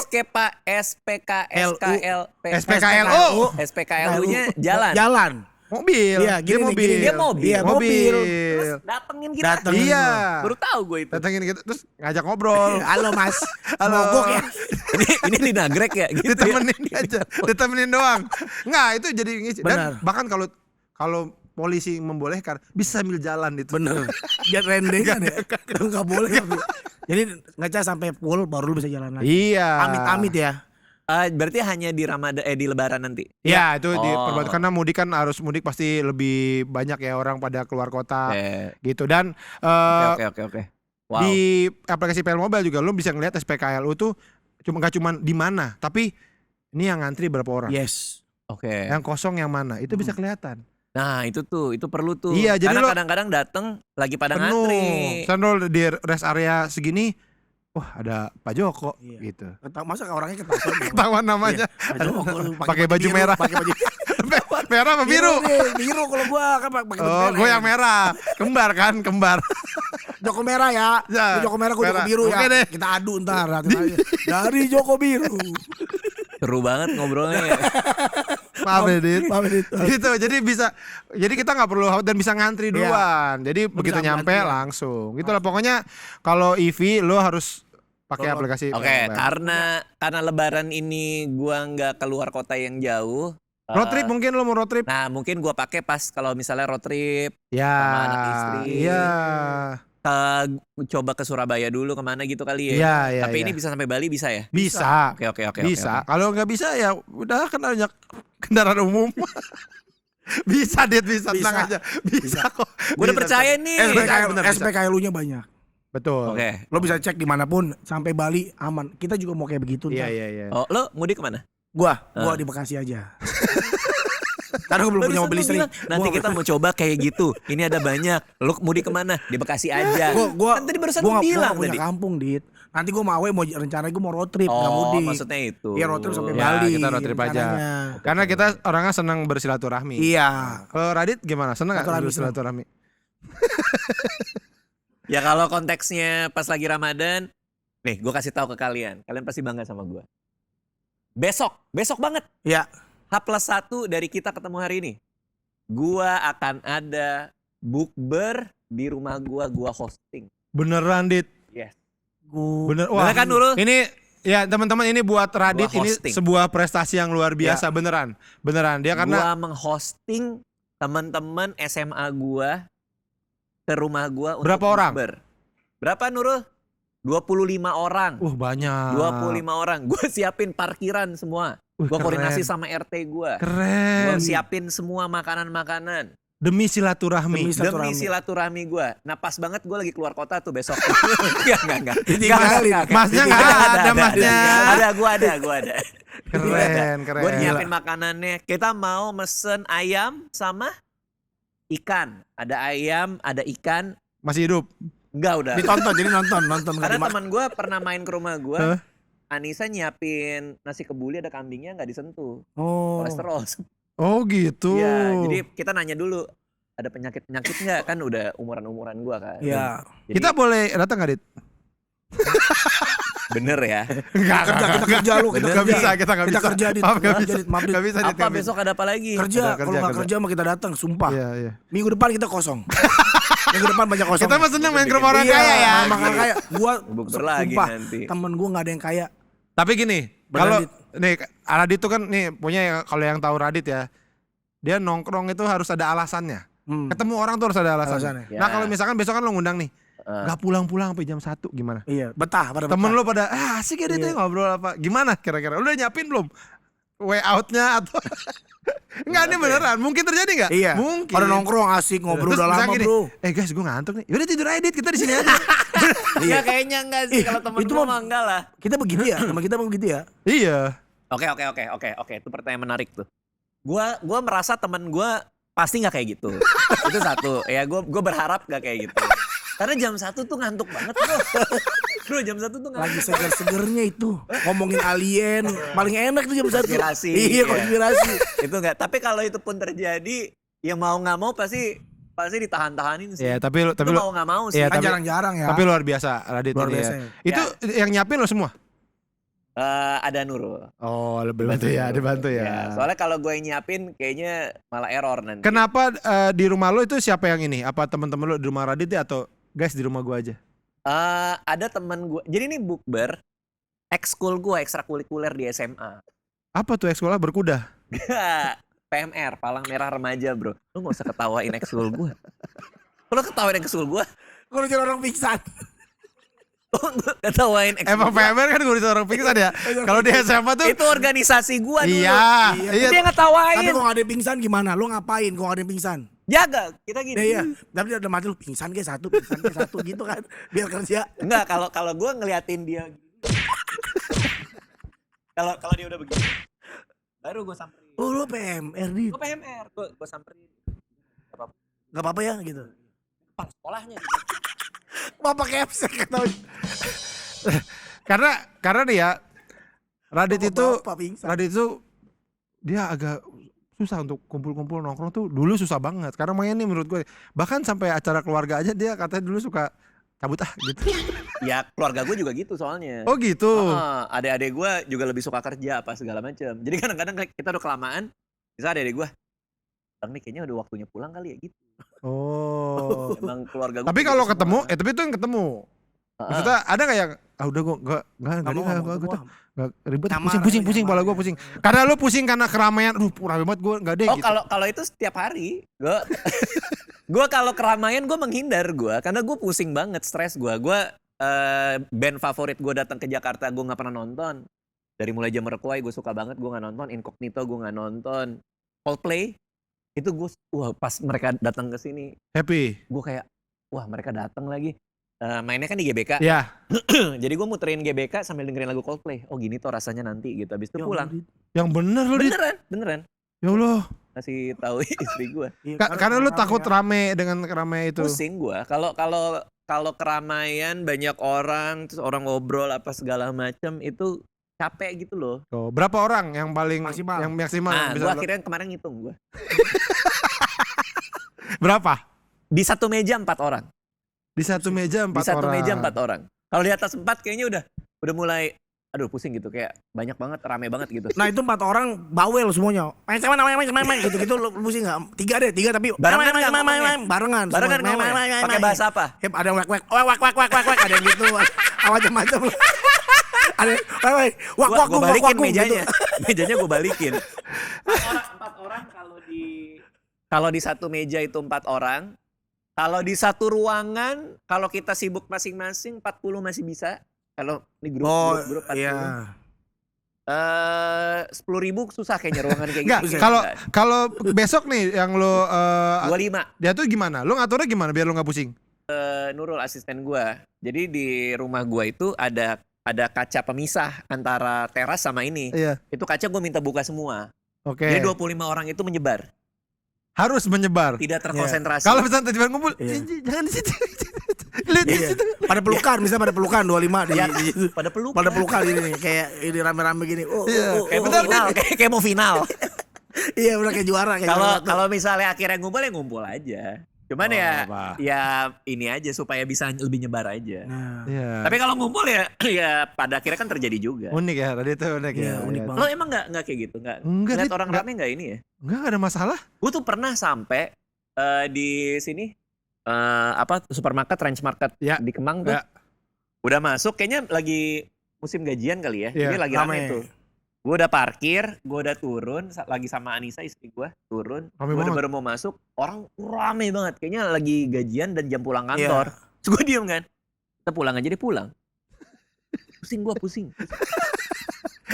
SPKLU-nya jalan. Jalan. mobil, Iya, dia gini nih, mobil. gini. Dia mobil. Iya, mobil. Terus datengin kita. Datengin Iya. Baru tahu gue itu. Datangin gitu terus ngajak ngobrol. Halo Mas. Halo. Mogok ya. ini di Nagrek ya gitu ya. Ditemenin aja, ditemenin doang. Nggak, itu jadi ngisi. Benar. Dan bahkan kalau polisi membolehkan bisa sambil jalan itu. Bener. Biar rendengan ya. Enggak boleh. Jadi ngecas sampai full baru lu bisa jalan lagi. Iya. Amit-amit ya. Berarti hanya di di Lebaran nanti. Ya itu di Oh. karena mudik kan harus mudik pasti lebih banyak ya orang pada keluar kota gitu dan Oke. Wow. di aplikasi PL Mobile juga lo bisa ngeliat SPKLU tuh nggak cuma di mana tapi ini yang ngantri berapa orang, Yes. Oke. yang kosong yang mana itu bisa kelihatan. Nah itu perlu tuh. Iya, jadi karena lo- kadang-kadang dateng lagi pada Penuh. ngantri. Sandol di rest area segini, wah ada Pak Joko Iya. gitu. Masa orangnya ketahuan. Ketahuan namanya. Pakai Pakai baju merah. Pakai baju Merah apa biru? Biru kalau gua kan pakai baju Oh, merah. gue yang merah. Kembar kan, kembar. Joko merah ya. Ya, Lu Joko merah, gua Joko merah. biru Oke ya. deh. Kita adu ntar. Dari Joko biru. Seru banget ngobrolnya. Ya. Maaf ya, Dit. Maaf, Dit. Gitu, jadi kita nggak perlu khawatir dan bisa ngantri Iya. duluan. Jadi begitu bisa nyampe ngantri, ya. langsung. Gitu lah pokoknya kalau EV lo harus pakai Download. aplikasi. Oke, Mobile. karena Lebaran ini gua nggak keluar kota yang jauh. Road trip mungkin lo mau road trip? Nah mungkin gua pakai pas kalau misalnya road trip Ya. sama anak istri. Iya. Coba ke Surabaya dulu kemana gitu kali ya. Iya, iya. Tapi iya. ini bisa sampai Bali bisa ya? bisa. Oke. Bisa. Kalau nggak bisa ya udah kan banyak kendaraan umum. Bisa, Dit, bisa. Tenang aja. Bisa kok. Gue udah Bisa, percaya bisa. nih. Bener, bisa. SPKLU-nya banyak. Betul. Oke. Lo bisa cek dimanapun sampai Bali aman. Kita juga mau kayak begitu. Iya, ntar. iya. Oh, lo mudik kemana? Gua di Bekasi aja. Karena gua belum punya Barusan mobil lo listrik. bilang, nanti kita mau coba kayak gitu. Ini ada banyak. Lo mudik kemana? Di Bekasi aja. Gua Kan tadi barusan gua lo nggak bilang punya tadi. kampung, Dit. Nanti gua mau rencananya gua mau road trip, nggak Oh, mudik. maksudnya itu. Iya, road trip sampai Ya, Bali. kita road trip aja. rencananya. Karena kita orangnya senang bersilaturahmi. Iya. Kalau Radit gimana? Seneng nggak Silaturahmi, bersilaturahmi? Ya kalau konteksnya pas lagi Ramadan, nih gue kasih tahu ke kalian. Kalian pasti bangga sama gue. Besok banget. Iya. H+1 dari kita ketemu hari ini. Gua akan ada bukber di rumah gua hosting. Beneran, Dit? Yes. Bener. Bener kan, Nurul? Ini ya teman-teman ini buat Radit Gua ini hosting. sebuah prestasi yang luar biasa beneran. Dia karena Gua menghosting teman-teman SMA gua ke rumah gua untuk Berapa orang? bukber. Berapa, Nurul? 25 orang. banyak. 25 orang. Gua siapin parkiran semua. Gua koordinasi sama RT gua. Gua Keren. siapin semua makanan-makanan. Demi silaturahmi. Demi silaturahmi gue. Nah pas banget gue lagi keluar kota tuh besok. Enggak. Masnya nggak ada masnya. Ada, gue ada. Keren. Gue nyiapin makanannya. Kita mau mesen ayam sama ikan. Ada ayam, ada ikan. Masih hidup? Enggak udah. Ditonton, jadi nonton. Karena teman gue pernah main ke rumah gue. Anissa nyiapin nasi kebuli, ada kambingnya nggak disentuh. Kolesterol. Oh gitu. Iya, jadi kita nanya dulu ada penyakit nggak, kan udah umuran gua kan. Iya. Kita boleh datang nggak, Dit? Bener ya. Kita kerja lu, kita Nggak bisa, kita nggak bisa. kerja Dit. Maaf, nggak bisa. Maaf, Dit. Nggak bisa, Dit, Apa nggak bisa. besok ada apa lagi? Kerja, kalau nggak kerja mah kita datang, sumpah. Iya. Minggu depan kita kosong. Minggu depan banyak kosong. Kita mah seneng main ke rumah orang Iya, kaya ya. makan kaya. Gua Bukber lagi sumpah, nanti. temen gua nggak ada yang kaya. Tapi gini, Bener, kalau Dit. nih Radit tuh kan nih punya kalau yang tahu Radit ya, dia nongkrong itu harus ada alasannya. Ketemu orang tuh harus ada alasannya. Alasannya. Nah Ya. kalau misalkan besok kan lo ngundang nih, nggak pulang-pulang sampai jam 1 gimana? Iya, betah pada Temen betah. lo pada asik ya dia tuh ngobrol apa? Gimana kira-kira? Lu udah nyiapin belum? Way outnya atau enggak ini beneran? Mungkin terjadi nggak? Iya. Mungkin. Pada nongkrong asik ngobrol Terus udah misalnya lama, gini, Bro. guys gue ngantuk nih. Yaudah tidur aja Dit, kita di sini aja. Ya kayaknya enggak sih, kalau temen itu gua mah- mah enggak lah. Kita begitu ya, teman kita begitu ya. Iya. Oke, itu pertanyaan menarik tuh. Gua merasa temen gua pasti nggak kayak gitu. Itu satu. Ya gua berharap nggak kayak gitu. Karena jam 1 tuh ngantuk banget bro. Bro jam 1 tuh ngantuk. Lagi seger-segernya itu. Ngomongin alien, paling enak tuh jam 1. Konspirasi. Iya, konspirasi. Itu enggak. Tapi kalau itu pun terjadi, ya mau nggak mau pasti ditahan-tahanin sih. Iya, tapi Itu lu mau nggak mau sih. Iya, Kan tapi- jarang-jarang ya. tapi luar biasa Radit Luar ini biasa ya. ya. Itu yang nyiapin lo semua? Ada Nurul. Oh, lebih bantu ya, dibantu ya. Soalnya kalau gue yang nyiapin kayaknya malah error nanti. Kenapa di rumah lo itu siapa yang ini? Apa teman-teman lo di rumah Radit ya atau guys di rumah gua aja? Ada teman gue. Jadi ini bukber ekskul gue, ekstrakurikuler di SMA. Apa tuh sekolah berkuda? PMR, Palang Merah Remaja bro. Lu gak usah ketawain ekskul gue. Lu ketawain ekskul gue? Kalau jadi orang pingsan. Lu ketawain ekskul Emang gua? PMR kan ngurusin orang pingsan ya. Kalau di SMA tuh Itu organisasi gue dulu. iya. Dia ngetawain. Tapi kalau ada yang pingsan gimana? Lu ngapain kalau ada yang pingsan? Jaga, kita gini. Iya. Tapi ada mati lu pingsan ke satu gitu kan. Biar kerja. Enggak, kalau gue ngeliatin dia gini. Kalau dia udah begini, baru gue samperin. Oh, lu PMR di. Gue PMR, gue samperin. Gak apa-apa ya gitu. Depan sekolahnya. Bapak KFC kata. karena dia Radit itu Bapak pingsan. Radit itu dia agak susah untuk kumpul-kumpul nongkrong tuh dulu susah banget. Karena mainnya nih menurut gue bahkan sampai acara keluarga aja dia katanya dulu suka cabut gitu. Ya keluarga gue juga gitu soalnya. Oh gitu. Adik-adik gue juga lebih suka kerja apa segala macam. Jadi kadang-kadang kita udah kelamaan, bisa adik-adik gue, "Bang nih kayaknya udah waktunya pulang kali ya," gitu. Oh. Emang keluarga gue. Tapi gitu kalau semua. ketemu, tapi itu yang ketemu. Maksudnya ada nggak yang udah gue nggak ribet Nyamar, pusing nyamar, kepala gue ya. pusing. Karena lu pusing karena keramaian. Rame banget gue nggak deh Oh gitu. kalau itu setiap hari, gue kalau keramaian gue menghindar gue, karena gue pusing banget, stres gue. Band favorit gue datang ke Jakarta gue nggak pernah nonton. Dari mulai Jamiroquai gue suka banget, gue nggak nonton. Incognito gue nggak nonton. Coldplay itu gue, pas mereka datang ke sini, Happy. gue kayak, wah mereka datang lagi. Mainnya kan di GBK. Ya. Jadi gue muterin GBK sambil dengerin lagu Coldplay. Oh gini tuh rasanya nanti gitu. Habis itu pulang. Yang bener lu Dit. Beneran. Ya Allah. Kasih tahu istri gue. Iya, Karena lu takut ya. rame dengan keramaian itu. Pusing gue. Kalau keramaian banyak orang, terus orang ngobrol apa segala macam itu capek gitu loh. Oh, berapa orang yang paling Maksimal. yang maksimal Nah, yang gue bisa akhirnya kemarin ngitung gue. berapa? Di satu meja 4 orang. Di satu meja 4 Di satu orang. meja 4 orang. Kalau di atas 4 kayaknya udah mulai, aduh pusing gitu, kayak banyak banget, rame banget gitu. Nah itu 4 orang bawel semuanya. Main gitu-gitu lu pusing enggak? 3 tapi Barengan nggak ngomongnya? barengan. Barengan semua. ngomongnya. Pakai bahasa apa? Ada wek ada yang gitu. Macam-macam. Ada Gue balikin gitu. mejanya. Mejanya gue balikin. 4 orang kalau di satu meja itu 4 orang. Kalau di satu ruangan, kalau kita sibuk masing-masing 40 masih bisa. Kalau di grup 40. Iya. 10.000 susah kayaknya ruangan kayak Enggak, gitu. kalau besok nih yang lo 25. dia tuh gimana? Lo ngaturnya gimana biar lo nggak pusing? Nurul asisten gua. Jadi di rumah gua itu ada kaca pemisah antara teras sama ini. Iya. Itu kaca gua minta buka semua. Oke. Jadi 25 orang itu menyebar. Harus menyebar. Tidak terkonsentrasi. Kalau misalnya tiba-tiba ngumpul, Iya. jangan di situ. Lihat di Iya. situ. Pada pelukan, misalnya pada pelukan 25 di, Ya, di situ. pada peluk. Pada pelukan ini kayak ini rame-rame gini. Iya. Kayak mau final, kayak mau final. Iya udah kayak juara kayak Kalau juara. kalau misalnya akhirnya ngumpul ya ngumpul aja. Cuman Oh, ya apa? ya ini aja supaya bisa lebih nyebar aja. Nah, Iya. Tapi kalau ngumpul ya ya pada akhirnya kan terjadi juga. Unik ya, tadi itu unik Iya, ya. unik Iya. banget. Lo emang nggak kayak gitu? Nggak Enggak, lihat Dit, orang nggak. rame nggak ini ya? Enggak ada masalah. Gue tuh pernah sampai di sini supermarket Ranch Market Ya. di Kemang tuh. Ya. Udah masuk kayaknya lagi musim gajian kali ya. Iya, Jadi lagi rame rame. tuh. Gue udah parkir, gue udah turun lagi sama Anissa istri gue turun. Rame Gue udah banget. baru mau masuk, orang rame banget. Kayaknya lagi gajian dan jam pulang Iya. kantor. Terus gue diem kan. Kita pulang aja dia pulang. Pusing gue pusing.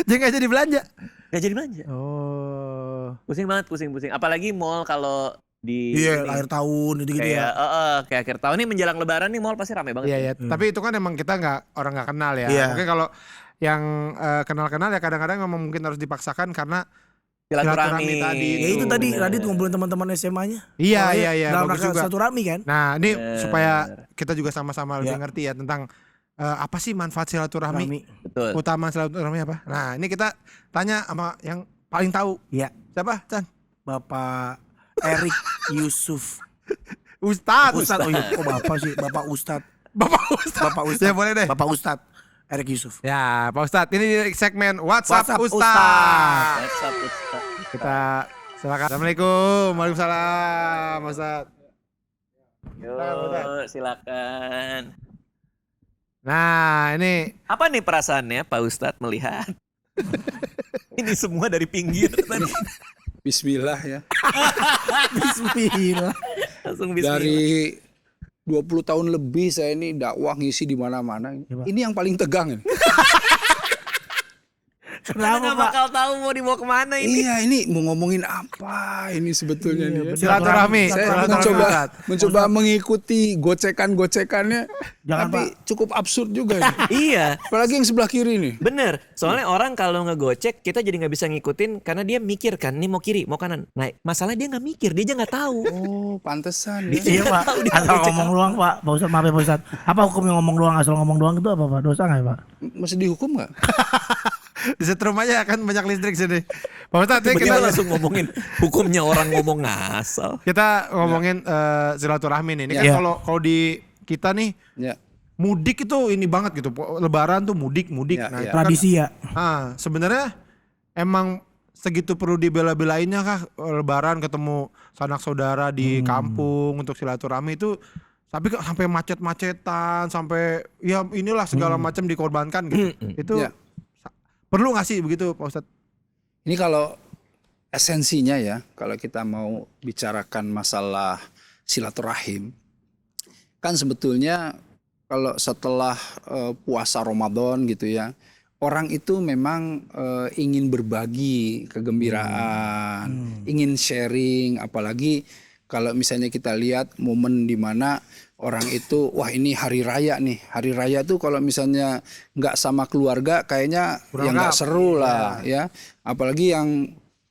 Dia nggak jadi belanja. Gak jadi belanja. Oh. Pusing banget pusing. Apalagi mall kalau di iya ini, akhir tahun gitu-gitu kayak ya. kayak akhir tahun nih menjelang lebaran nih mall pasti rame banget. Iya ya. ya. Tapi itu kan emang kita orang nggak kenal ya. Iya. Mungkin kalau yang kenal-kenal ya kadang-kadang memang mungkin harus dipaksakan karena Silaturahmi tadi Ya itu tadi bener. Radit ngumpulin teman-teman SMA-nya. iya Pokoknya iya iya dalam bagus rangka juga. silaturahmi kan. Nah, ini Bener. supaya kita juga sama-sama lebih Iya. ngerti ya tentang apa sih manfaat silaturahmi? Rami. Betul. Utama silaturahmi apa? Nah, ini kita tanya sama yang paling tahu. Iya. Siapa, Chan? Bapak Erik Yusuf. Ustadz. Ustadz, oh iya, kok bapak sih? Bapak Ustadz. Bapak Ustadz. Bapak Ustadz. Ya boleh deh. Bapak Ustadz Erik Yusuf. Ya, Pak Ustadz. Ini di segmen WhatsApp, WhatsApp Ustadz. WhatsApp, Ustaz. Kita silakan. Assalamualaikum. Waalaikumsalam, Pak Ustadz. Yuk, silakan. Nah, ini Apa nih perasaannya Pak Ustadz melihat ini semua dari pinggir tadi? Bismillah ya. Bismillah. Langsung bismillah. Dari 20 tahun lebih saya ini dakwah ngisi di mana-mana. Pak. Ini yang paling tegang ini. Kita Kenapa nggak Pak? bakal tahu mau dibawa kemana ini. Iya, ini mau ngomongin apa ini sebetulnya nih. ya. silaturahmi. Saya Silaturahmi, mencoba Ustadz. mencoba mengikuti gocekan-gocekannya, Jangan, tapi Pak. cukup absurd juga ini. Iya, Apalagi yang sebelah kiri nih. bener. Soalnya orang kalau ngegocek kita jadi nggak bisa ngikutin karena dia mikir kan, ini mau kiri, mau kanan. Nah, masalah dia nggak mikir, dia aja nggak tahu. Oh, pantesan ya. Iya Pak. Tahu dia Asal gocek ngomong doang Pak. Pak Ustadz, maaf ya Pak Ustadz. Apa hukumnya ngomong doang, asal ngomong doang itu apa Pak? Dosa nggak ya Pak? Masih dihukum nggak? Disetrum aja kan banyak listrik sini. Pak Ustadz, ini Kita kita langsung ngomongin hukumnya orang ngomong ngasal. kita ngomongin silaturahmi nih. Ini kan Iya. kalau di kita nih Ya. mudik itu ini banget gitu. Lebaran tuh mudik. Ya, Nah, ya. itu kan, Tradisi ya. sebenarnya emang segitu perlu dibela-belainnya kah Lebaran ketemu sanak saudara di kampung untuk silaturahmi itu sampai macet-macetan, sampai ya inilah segala macam dikorbankan gitu. Itu Ya. perlu nggak sih begitu Pak Ustadz? Ini kalau esensinya ya, kalau kita mau bicarakan masalah silaturahim, kan sebetulnya kalau setelah puasa Ramadan gitu ya, orang itu memang ingin berbagi kegembiraan, ingin sharing, apalagi kalau misalnya kita lihat momen di mana orang itu, wah ini hari raya nih, hari raya tuh kalau misalnya nggak sama keluarga kayaknya ya nggak seru lah ya, apalagi yang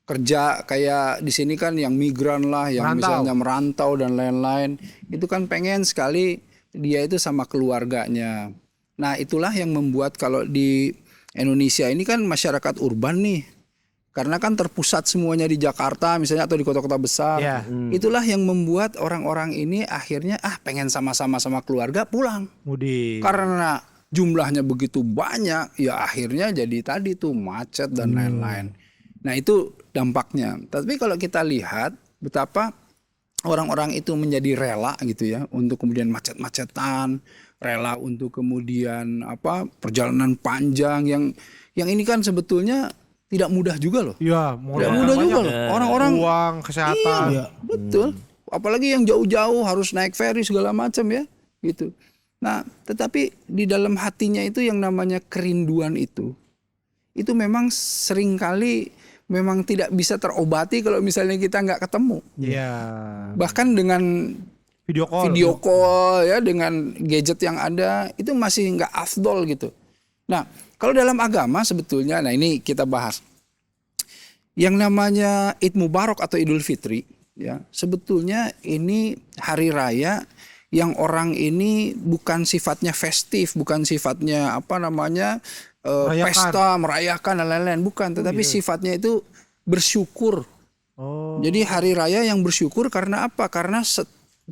kerja kayak di sini kan yang migran lah, yang Merantau. misalnya merantau dan lain-lain, itu kan pengen sekali dia itu sama keluarganya. Nah itulah yang membuat kalau di Indonesia ini kan masyarakat urban nih, karena kan terpusat semuanya di Jakarta misalnya atau di kota-kota besar. Iya. Itulah yang membuat orang-orang ini akhirnya pengen sama-sama sama keluarga pulang. Mudik. Karena jumlahnya begitu banyak, ya akhirnya jadi tadi tuh macet dan lain-lain. Nah itu dampaknya. Tapi kalau kita lihat betapa orang-orang itu menjadi rela gitu ya untuk kemudian macet-macetan, rela untuk kemudian perjalanan panjang yang ini kan sebetulnya tidak mudah juga loh. Iya, Tidak mudah juga loh. Orang-orang uang, kesehatan. iya, betul. Apalagi yang jauh-jauh harus naik ferry segala macam ya, gitu. Nah, tetapi di dalam hatinya itu yang namanya kerinduan itu memang seringkali memang tidak bisa terobati kalau misalnya kita nggak ketemu. Iya. Bahkan dengan video call ya, dengan gadget yang ada itu masih nggak afdol gitu. Nah, kalau dalam agama sebetulnya, nah ini kita bahas yang namanya Id Mubarak atau Idul Fitri ya, sebetulnya ini hari raya yang orang ini bukan sifatnya festif, bukan sifatnya pesta, merayakan dan lain-lain, bukan, tetapi sifatnya itu bersyukur. Jadi hari raya yang bersyukur karena apa? Karena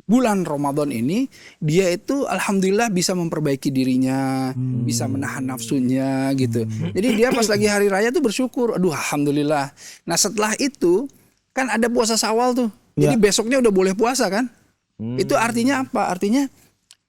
bulan Ramadan ini dia itu alhamdulillah bisa memperbaiki dirinya, bisa menahan nafsunya gitu. Jadi dia pas lagi hari raya tuh bersyukur, aduh alhamdulillah. Nah setelah itu kan ada puasa Syawal tuh. Jadi besoknya udah boleh puasa kan? Itu artinya apa? Artinya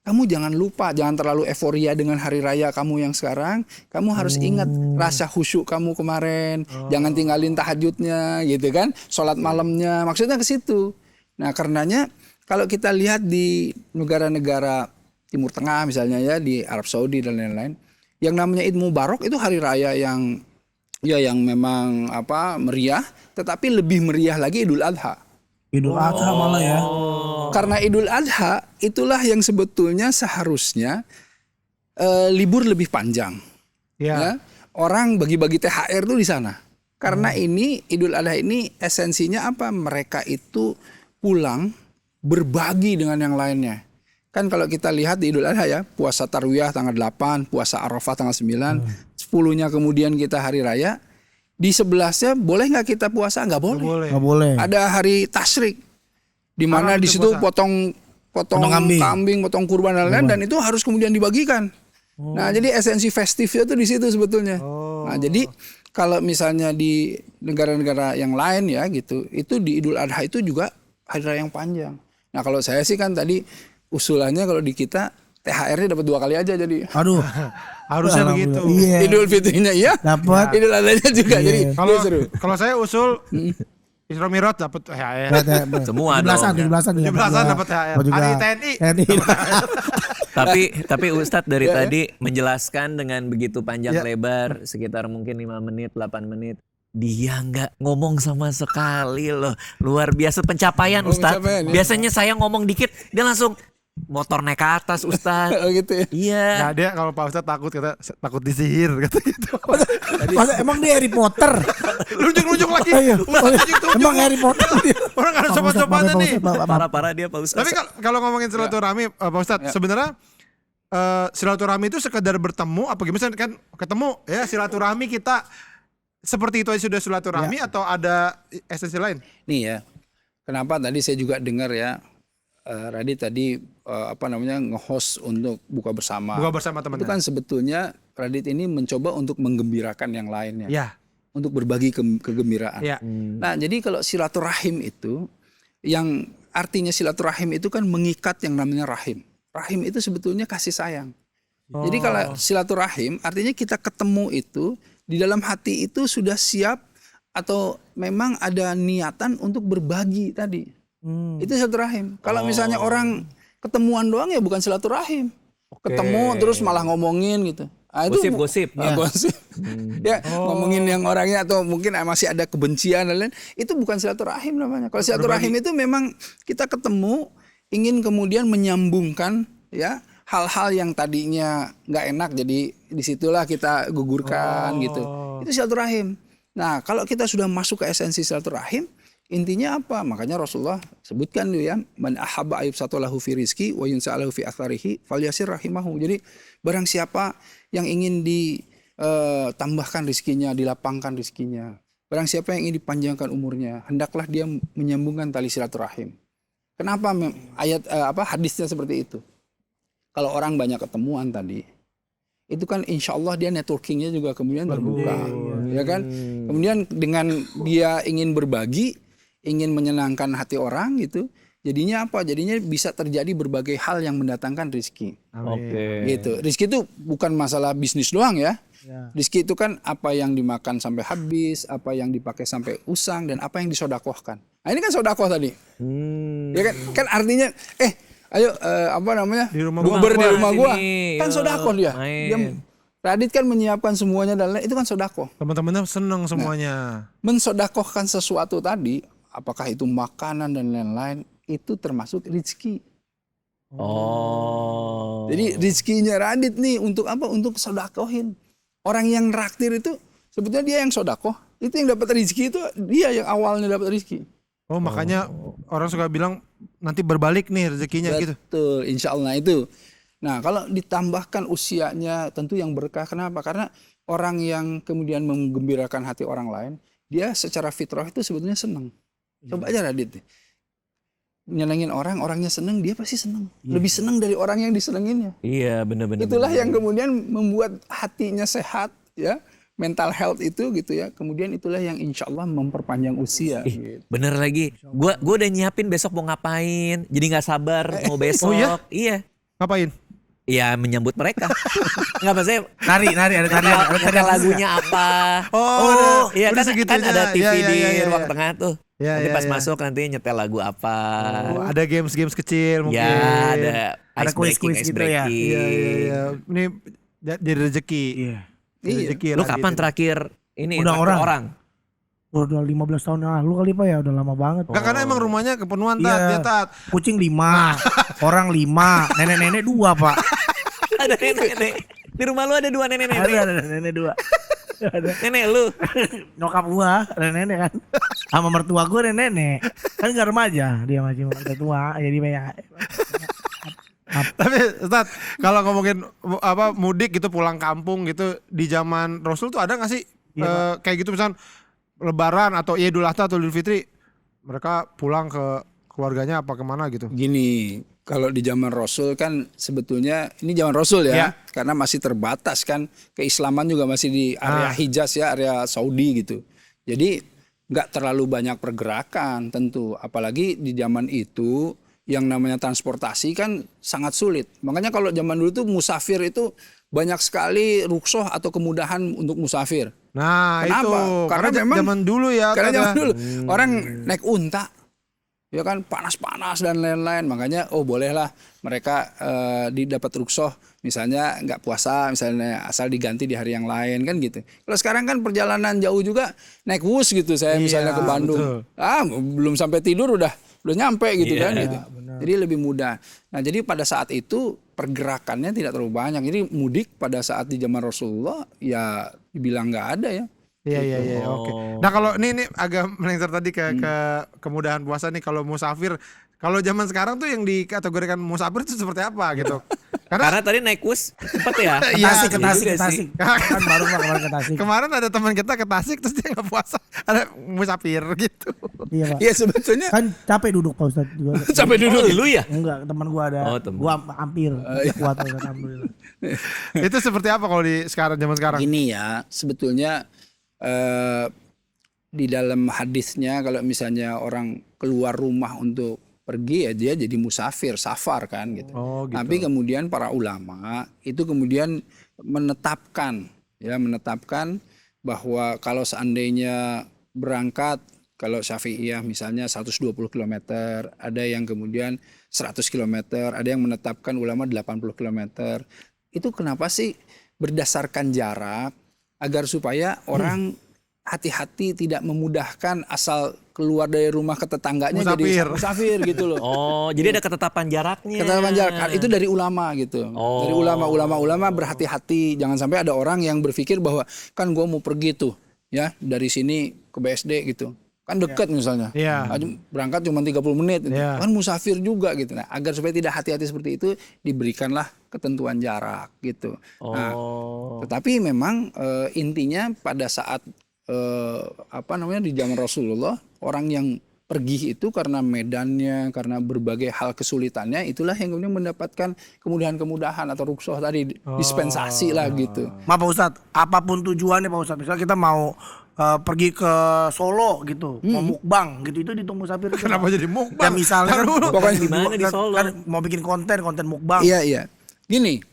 kamu jangan lupa, jangan terlalu euforia dengan hari raya kamu yang sekarang. Kamu harus ingat rasa khusyuk kamu kemarin. Jangan tinggalin tahajudnya gitu kan, sholat malamnya. Maksudnya ke situ. Nah karenanya kalau kita lihat di negara-negara Timur Tengah misalnya ya, di Arab Saudi dan lain-lain, yang namanya Id Mubarak itu hari raya yang memang meriah, tetapi lebih meriah lagi Idul Adha. Idul Adha malah ya. Karena Idul Adha itulah yang sebetulnya seharusnya libur lebih panjang. Ya. Orang bagi-bagi THR tuh di sana. Karena ini Idul Adha ini esensinya apa? Mereka itu pulang berbagi dengan yang lainnya. Kan kalau kita lihat di Idul Adha ya, puasa Tarwiyah tanggal 8, puasa Arafah tanggal 9, 10-nya kemudian kita hari raya. Di 11-nya boleh nggak kita puasa? Nggak boleh. Nggak boleh. Ada hari Tasyrik, di mana di situ potong kambing, potong kurban dan lain-lain, dan itu harus kemudian dibagikan. Nah, jadi esensi festifnya tuh di situ sebetulnya. Nah, jadi kalau misalnya di negara-negara yang lain ya gitu, itu di Idul Adha itu juga hari raya yang panjang. Nah, kalau saya sih kan tadi usulannya kalau di kita THR-nya dapat 2 kali aja jadi. Aduh. Harusnya begitu. Iya. Idul Fitrinya iya, dapat. Idul Adhanya juga. Jadi Kalau saya usul Isra Mi'raj dapat THR. Semua dong. 17-an dapat THR. Hari TNI. Tapi Ustadz dari tadi menjelaskan dengan begitu panjang lebar, sekitar mungkin 5 menit, 8 menit. Dia nggak ngomong sama sekali loh. Luar biasa pencapaian Ustadz. Biasanya saya ngomong dikit, dia langsung motor naik ke atas Ustadz. Oh gitu ya. Iya. Nah dia kalau Pak Ustadz takut disihir kata gitu. Emang dia Harry Potter? Lunjuk-lunjuk lagi. Emang Harry Potter? Orang ada sopan-sopannya nih. Parah-parah dia Pak Ustadz. Tapi kalau ngomongin silaturahmi Pak Ustadz, sebenarnya silaturahmi itu sekedar bertemu apa gimana kan? Ketemu ya silaturahmi kita seperti itu aja sudah silaturahmi atau ada esensi lain? Nih ya. Kenapa tadi saya juga dengar ya, Radit tadi nge-host untuk buka bersama. Buka bersama teman-teman. Itu kan sebetulnya Radit ini mencoba untuk menggembirakan yang lainnya. Ya. Untuk berbagi kegembiraan. Ya. Nah, jadi kalau silaturahim itu, yang artinya silaturahim itu kan mengikat yang namanya rahim. Rahim itu sebetulnya kasih sayang. Jadi kalau silaturahim artinya kita ketemu itu di dalam hati itu sudah siap atau memang ada niatan untuk berbagi tadi. Itu silaturahim. Kalau misalnya orang ketemuan doang ya bukan silaturahim. Ketemu terus malah ngomongin gitu. Nah, itu gosip. Gosip. Ya, ngomongin yang orangnya atau mungkin masih ada kebencian dan lain, itu bukan silaturahim namanya. Kalau silaturahim itu memang kita ketemu ingin kemudian menyambungkan ya hal-hal yang tadinya nggak enak, jadi disitulah kita gugurkan gitu. Itu silaturahim. Nah, kalau kita sudah masuk ke esensi silaturahim, intinya apa? Makanya Rasulullah sebutkan ya, man ahabba ayub satulahu fi rizki wa yunsa'alahu fi atharihi falyasir rahimahu. Jadi barang siapa yang ingin ditambahkan rizkinya, dilapangkan rizkinya, barang siapa yang ingin dipanjangkan umurnya, hendaklah dia menyambungkan tali silaturahim. Kenapa hadisnya seperti itu? Kalau orang banyak ketemuan tadi, itu kan insya Allah dia networkingnya juga kemudian terbuka, ya kan? Kemudian dengan dia ingin berbagi, ingin menyenangkan hati orang gitu, jadinya apa? Jadinya bisa terjadi berbagai hal yang mendatangkan rezeki. Gitu. Rezeki itu bukan masalah bisnis doang ya. Rezeki itu kan apa yang dimakan sampai habis, apa yang dipakai sampai usang, dan apa yang disodakohkan. Nah ini kan sodakoh tadi. Ya kan artinya ayo di rumah gua kan sodakoh dia Radit kan menyiapkan semuanya dan lain, itu kan sodako. Teman-temannya seneng semuanya. Mensodakohkan sesuatu tadi, apakah itu makanan dan lain-lain, itu termasuk rezeki. Oh. Jadi rezekinya Radit nih untuk apa? Untuk sodakohin. Orang yang raktir itu sebetulnya dia yang sodakoh. Itu yang dapat rezeki itu dia yang awalnya dapat rezeki. Oh makanya orang suka bilang nanti berbalik nih rezekinya gitu. Betul, insya Allah itu. Nah kalau ditambahkan usianya tentu yang berkah. Kenapa? Karena orang yang kemudian menggembirakan hati orang lain, dia secara fitrah itu sebetulnya senang. Coba aja Radit. Nyenengin orang, orangnya seneng, dia pasti seneng. Lebih seneng dari orang yang disenenginnya. Iya, benar-benar. Itulah yang kemudian membuat hatinya sehat, ya, mental health itu gitu ya. Kemudian itulah yang insya Allah memperpanjang usia. Gitu. Bener lagi. Gua udah nyiapin besok mau ngapain. Jadi nggak sabar mau besok. Oh iya? Iya. Ngapain? Iya menyambut mereka. Nggak maksudnya. Nari ada tarian. Nyetel lagunya apa? Oh, iya udah kan segitunya. ada TV Iya, di iya. ruang tengah tuh. Ya, Nanti ya, pas ya. masuk nanti nyetel lagu apa. Oh, ada games kecil mungkin. Ya ada Ada ice breaking, kuis-kuis ice gitu ya. breaking. Iya. Ini jadi rezeki. Iya. Jadi rezeki Lu lagi kapan itu. terakhir ini Undang traktir orang? Udah 15 tahun yang lalu kali Pak ya, udah lama banget. Enggak, karena emang rumahnya kepenuhan Iya. Tat, dia Tat. Kucing 5, orang 5, nenek-nenek 2 Pak. Ada nenek-nenek. Di rumah lu ada 2 nenek-nenek. Ada nenek 2. Ada. Nenek lu. Nyokap gua ada nenek kan. Sama mertua gua ada nenek. Kan gak remaja, dia masih udah tua, jadi banyak. Tapi Ustaz, kalau ngomongin apa mudik gitu pulang kampung gitu di zaman Rasul tuh ada nggak sih kayak gitu misalnya Lebaran atau Idul Adha atau Idul Fitri mereka pulang ke keluarganya apa kemana gitu? Gini, kalau di zaman Rasul kan sebetulnya ini zaman Rasul ya, karena masih terbatas kan, keislaman juga masih di area Hijaz ya, area Saudi gitu. Jadi nggak terlalu banyak pergerakan tentu, apalagi di zaman itu yang namanya transportasi kan sangat sulit. Makanya kalau zaman dulu tuh musafir itu banyak sekali rukhsah atau kemudahan untuk musafir. Nah Kenapa? itu Karena memang zaman dulu ya. Karena kata- zaman dulu orang naik unta, ya kan panas-panas dan lain-lain. Makanya bolehlah mereka didapat rukhsah, misalnya nggak puasa, misalnya asal diganti di hari yang lain kan gitu. Kalau sekarang kan perjalanan jauh juga naik bus gitu, saya misalnya ke Bandung, belum sampai tidur udah nyampe gitu kan gitu. Jadi lebih mudah. Nah jadi pada saat itu pergerakannya tidak terlalu banyak. Jadi mudik pada saat di zaman Rasulullah ya dibilang nggak ada ya. Iya, oke. Nah kalau ini agak melenceng tadi ke kemudahan puasa nih kalau musafir. Kalau zaman sekarang tuh yang dikategorikan musafir itu seperti apa gitu? Karena tadi naik bus cepet ya. Ke Tasik. Kan baru Pak kemarin ke Tasik. Kemarin ada teman kita ke Tasik terus dia nggak puasa, ada musafir gitu. Iya Pak. Ya sebetulnya Kan capek duduk Pak Ustadz juga. sampai duduk. Lu ya? Enggak, teman gua ada. Oh, temen. Gua hampir kuat alhamdulillah. Itu seperti apa kalau di zaman sekarang? Ini ya sebetulnya di dalam hadisnya kalau misalnya orang keluar rumah untuk pergi ya dia jadi musafir, safar kan gitu. Oh, gitu. Tapi kemudian para ulama itu kemudian menetapkan bahwa kalau seandainya berangkat, kalau Syafi'iyah misalnya 120 km, ada yang kemudian 100 km, ada yang menetapkan ulama 80 km. Itu kenapa sih berdasarkan jarak agar supaya orang hati-hati tidak memudahkan asal keluar dari rumah ke tetangganya jadi musafir gitu loh. Oh, jadi ada ketetapan jaraknya. Ketetapan jarak itu dari ulama gitu. Oh. Dari ulama berhati-hati, jangan sampai ada orang yang berpikir bahwa kan gua mau pergi tuh ya dari sini ke BSD gitu. Kan dekat misalnya. Berangkat cuma 30 menit kan musafir juga gitu. Nah, agar supaya tidak hati-hati seperti itu diberikanlah ketentuan jarak gitu. Nah, tetapi memang intinya pada saat di zaman Rasulullah orang yang pergi itu karena medannya, karena berbagai hal kesulitannya, itulah yang kemudian mendapatkan kemudahan-kemudahan atau rukhsah tadi, dispensasi lah gitu. Maaf Pak Ustadz, apapun tujuannya Pak Ustadz, misalnya kita mau pergi ke Solo gitu, mau mukbang gitu, itu dihitung musafir. Kenapa jadi Ya mukbang? misalnya kan, Pokoknya di mana di Solo? kan mau bikin konten mukbang. Iya. Gini,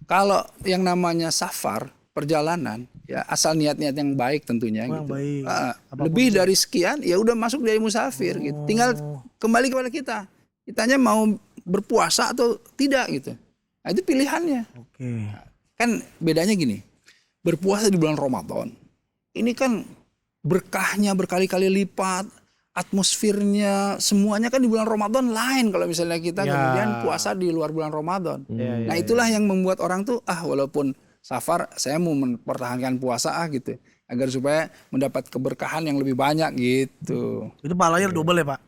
kalau yang namanya safar, perjalanan, ya asal niat-niat yang baik tentunya gitu. Baik. Lebih dari sekian, ya udah masuk dari musafir gitu. Tinggal kembali kepada kita. Kitanya mau berpuasa atau tidak gitu. Nah, itu pilihannya. Oke. Kan bedanya gini, berpuasa di bulan Ramadan, ini kan berkahnya berkali-kali lipat, atmosfernya semuanya kan di bulan Ramadan lain kalau misalnya kita kemudian puasa di luar bulan Ramadan. Nah itulah yang membuat orang tuh walaupun safar saya mau mempertahankan puasa gitu, agar supaya mendapat keberkahan yang lebih banyak gitu. Itu pahalanya double ya Pak?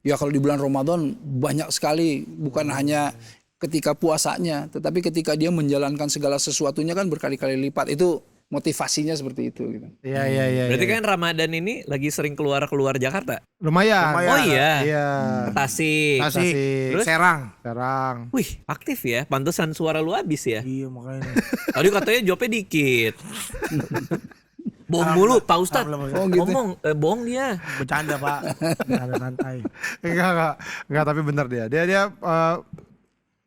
Ya kalau di bulan Ramadan banyak sekali, bukan hanya ketika puasanya, tetapi ketika dia menjalankan segala sesuatunya kan berkali-kali lipat. Itu motivasinya seperti itu gitu. Iya. Berarti kan Ramadan ini lagi sering keluar Jakarta. Lumayan. Oh iya. Iya. Tasik. Terus Serang. Wih, aktif ya. Pantesan suara lu habis ya. Iya makanya. Tadi katanya jawabnya dikit. Bohong mulu Pak Ustadz. Ngomong bohong dia. Bercanda Pak. Bercanda santai. Enggak, tapi bener dia. Dia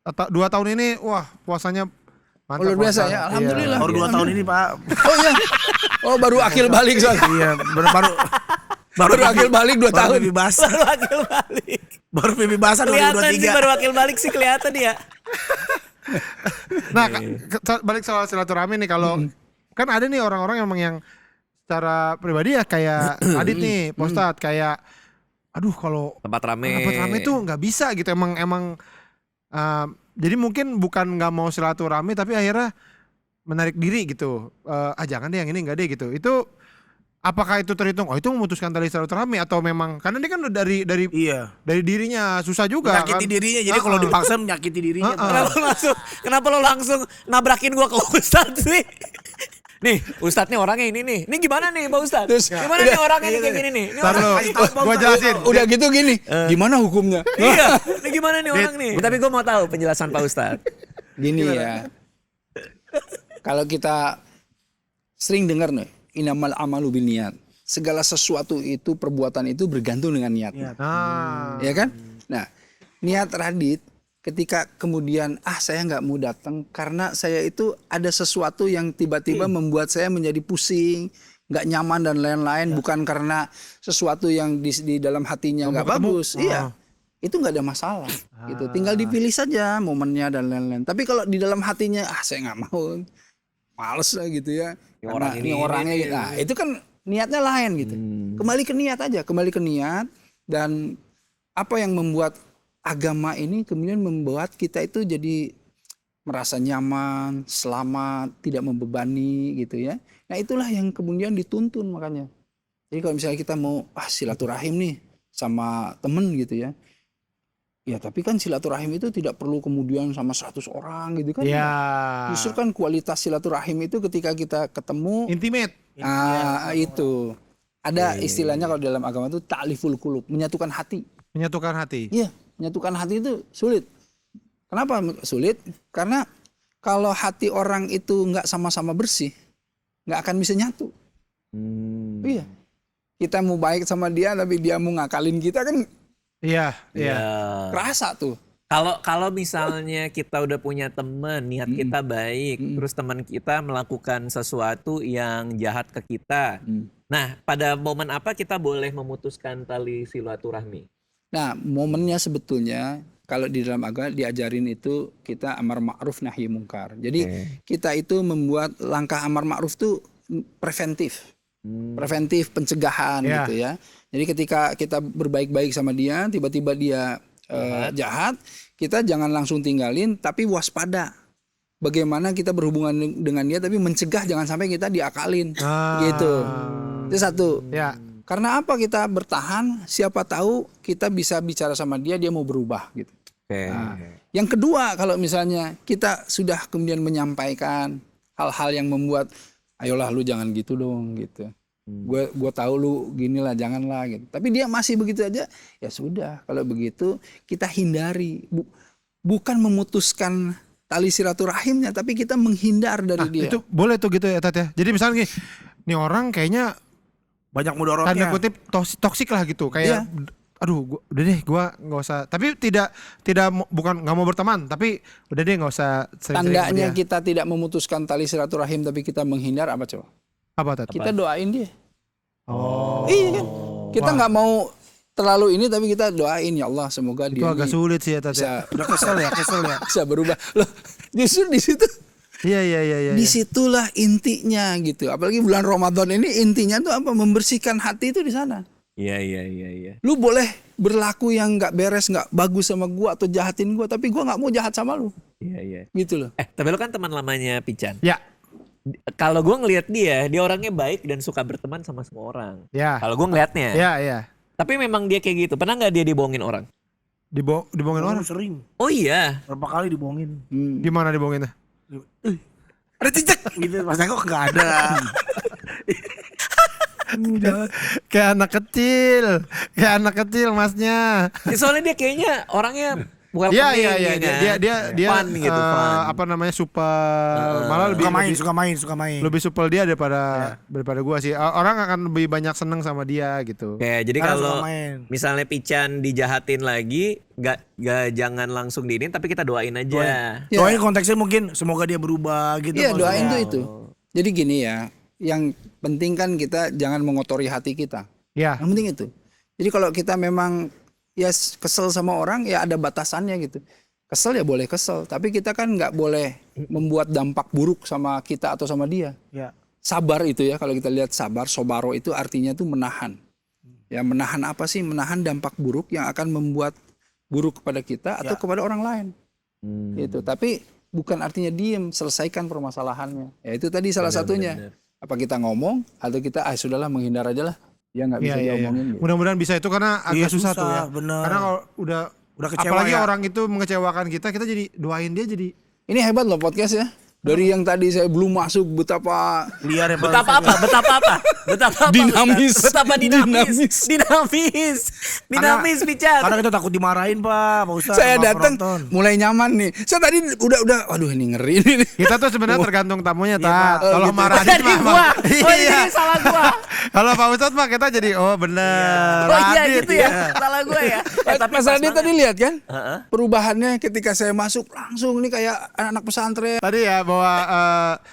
2 tahun ini wah puasanya mantap. Luar biasa ya, alhamdulillah. Baru 2 tahun ini Pak. Oh iya. Oh baru akil balik soalnya. Iya, baru akil balik 2 tahun. Baru basah. Baru akil balik. Baru pipi basah 2023. Kelihatan sih baru akil balik sih kelihatan ya. Nah, balik soal silaturahmi nih, kalau kan ada nih orang-orang yang secara pribadi ya kayak Adit nih, Pak Ustadz, kayak aduh kalau tempat rame tuh nggak bisa gitu, emang jadi mungkin bukan nggak mau silaturahmi tapi akhirnya menarik diri gitu, jangan deh yang ini, nggak deh gitu. Itu apakah itu terhitung itu memutuskan tali silaturahmi atau memang karena dia kan dari dirinya susah juga menyakiti kan? dirinya, jadi kalau dipaksa menyakiti dirinya. Kenapa lo langsung nabrakin gua ke Ustadz sih? Nih, Ustadz nih orangnya ini nih. Ini gimana nih Pak Ustadz? Terus, gimana nih orangnya nih kayak gini nih? Gua jelasin. Udah gitu gini, gimana hukumnya? Iya, ini gimana nih orang nih? Tapi gua mau tahu penjelasan Pak Ustadz. Gini ya, kalau kita sering dengar nih, inamal amalu binniat. Segala sesuatu itu, perbuatan itu bergantung dengan niatnya. Ya kan? Nah, niat Radit ketika kemudian saya nggak mau datang karena saya itu ada sesuatu yang tiba-tiba membuat saya menjadi pusing, nggak nyaman dan lain-lain, bukan karena sesuatu yang di dalam hatinya nggak bagus. Iya, itu nggak ada masalah. Gitu. Tinggal dipilih saja momennya dan lain-lain. Tapi kalau di dalam hatinya saya nggak mau, males lah gitu ya. Karena ini orangnya, nah itu kan niatnya lain gitu. Kembali ke niat aja, kembali ke niat. Dan apa yang membuat agama ini kemudian membuat kita itu jadi merasa nyaman, selamat, tidak membebani gitu ya. Nah itulah yang kemudian dituntun makanya. Jadi kalau misalnya kita mau silaturahim nih sama temen gitu ya. Ya tapi kan silaturahim itu tidak perlu kemudian sama 100 orang gitu kan. Ya. Justru kan kualitas silaturahim itu ketika kita ketemu. Intimate. Itu. Ada istilahnya kalau dalam agama itu ta'liful qulub, menyatukan hati. Menyatukan hati. Iya. Menyatukan hati itu sulit. Kenapa sulit? Karena kalau hati orang itu nggak sama-sama bersih, nggak akan bisa nyatu. Iya. Kita mau baik sama dia, tapi dia mau ngakalin kita kan? Iya. Kerasa tuh. Kalau misalnya kita udah punya teman, niat kita baik, terus teman kita melakukan sesuatu yang jahat ke kita. Nah, pada momen apa kita boleh memutuskan tali silaturahmi? Nah, momennya sebetulnya kalau di dalam agama diajarin itu kita amar ma'ruf nahi mungkar. Jadi kita itu membuat langkah amar ma'ruf itu preventif. Preventif pencegahan gitu ya. Jadi ketika kita berbaik-baik sama dia, tiba-tiba dia jahat, kita jangan langsung tinggalin tapi waspada. Bagaimana kita berhubungan dengan dia tapi mencegah jangan sampai kita diakalin. Gitu. Itu satu. Ya. Karena apa kita bertahan? Siapa tahu kita bisa bicara sama dia mau berubah gitu. Nah, yang kedua, kalau misalnya kita sudah kemudian menyampaikan hal-hal yang membuat, ayolah lu jangan gitu dong gitu. Gue tahu lu ginilah, janganlah gitu. Tapi dia masih begitu aja, ya sudah. Kalau begitu kita hindari, bukan memutuskan tali silaturahimnya, tapi kita menghindar dari dia. Itu boleh tuh gitu ya Tat ya. Jadi misalnya gini, nih orang kayaknya banyak mudorotnya. Tanda kutip toksik lah gitu, kayak aduh udah deh gue nggak usah, tapi tidak bukan nggak mau berteman, tapi udah deh nggak usah sering-sering. Tandanya kita tidak memutuskan tali silaturahim tapi kita menghindar apa coba? Apa Tat? Kita doain dia. Iya kan, kita nggak mau terlalu ini tapi kita doain, ya Allah semoga itu dia agak sulit sih ya Tat. Udah kesel ya. bisa berubah. Loh, justru di situ Iya. Disitulah intinya gitu. Apalagi bulan Ramadan ini intinya tuh apa? Membersihkan hati itu di sana. Iya. Lu boleh berlaku yang nggak beres, nggak bagus sama gua atau jahatin gua, tapi gua nggak mau jahat sama lu. Iya. Gitu loh. Tapi lu kan teman lamanya Pican. Ya. Kalau gue ngelihat dia orangnya baik dan suka berteman sama semua orang. Ya. Kalau gue ngelihatnya. Iya. Tapi memang dia kayak gitu. Pernah nggak dia dibohongin orang? Dibohongin orang? Sering. Oh iya. Berapa kali dibohongin. Gimana dibohongin? Ada cicak gitu. Pas kok nggak ada. Kayak anak kecil masnya. Soalnya dia kayaknya orangnya welcoming. Iya. Dia fun gitu, fun. apa namanya super malah lebih suka main. lebih supel dia daripada gua sih. Orang akan lebih banyak seneng sama dia gitu. Oke, jadi Karena kalau suka main. misalnya Pican dijahatin lagi, gak jangan langsung diinin, tapi kita doain aja. Ya. Doain konteksnya mungkin semoga dia berubah gitu. Iya, doain maksudnya. tuh itu. Jadi gini ya, yang penting kan kita jangan mengotori hati kita. Ya. Yang penting itu. Jadi kalau kita memang ya kesel sama orang, ya ada batasannya gitu. Kesel ya boleh kesel, tapi kita kan nggak boleh membuat dampak buruk sama kita atau sama dia. Ya. Sabar itu ya, kalau kita lihat sabar, sobaro itu artinya tuh menahan. Ya menahan apa sih? Menahan dampak buruk yang akan membuat buruk kepada kita atau kepada orang lain. Gitu. Tapi bukan artinya diem, selesaikan permasalahannya. Ya itu tadi salah satunya. Apa kita ngomong atau kita sudahlah menghindar aja lah. Ya nggak bisa diomongin. Gitu. Mudah-mudahan bisa itu karena agak susah tuh ya. Bener. Karena kalau udah kecewa apalagi ya. orang itu mengecewakan kita jadi doain dia jadi. Ini hebat loh podcast ya. Dari yang tadi saya belum masuk betapa Liar ya. Betapa apa? Dinamis. Betapa dinamis Pican. Karena kita takut dimarahin Pak Ustaz. saya sama datang penonton. mulai nyaman nih. Saya tadi udah waduh ini ngeri ini. Kita tuh sebenarnya tergantung tamunya, Iya, Pak. Ta. Kalau gitu. marah Jadi gua. Oh Iya. ini salah gua. Kalau Pak Ustadz mah kita jadi bener. Oh iya Radit, gitu ya. Salah gua ya. Tapi Mas Radit tadi lihat kan Heeh. perubahannya ketika saya masuk langsung nih kayak anak pesantren. Tadi ya bahwa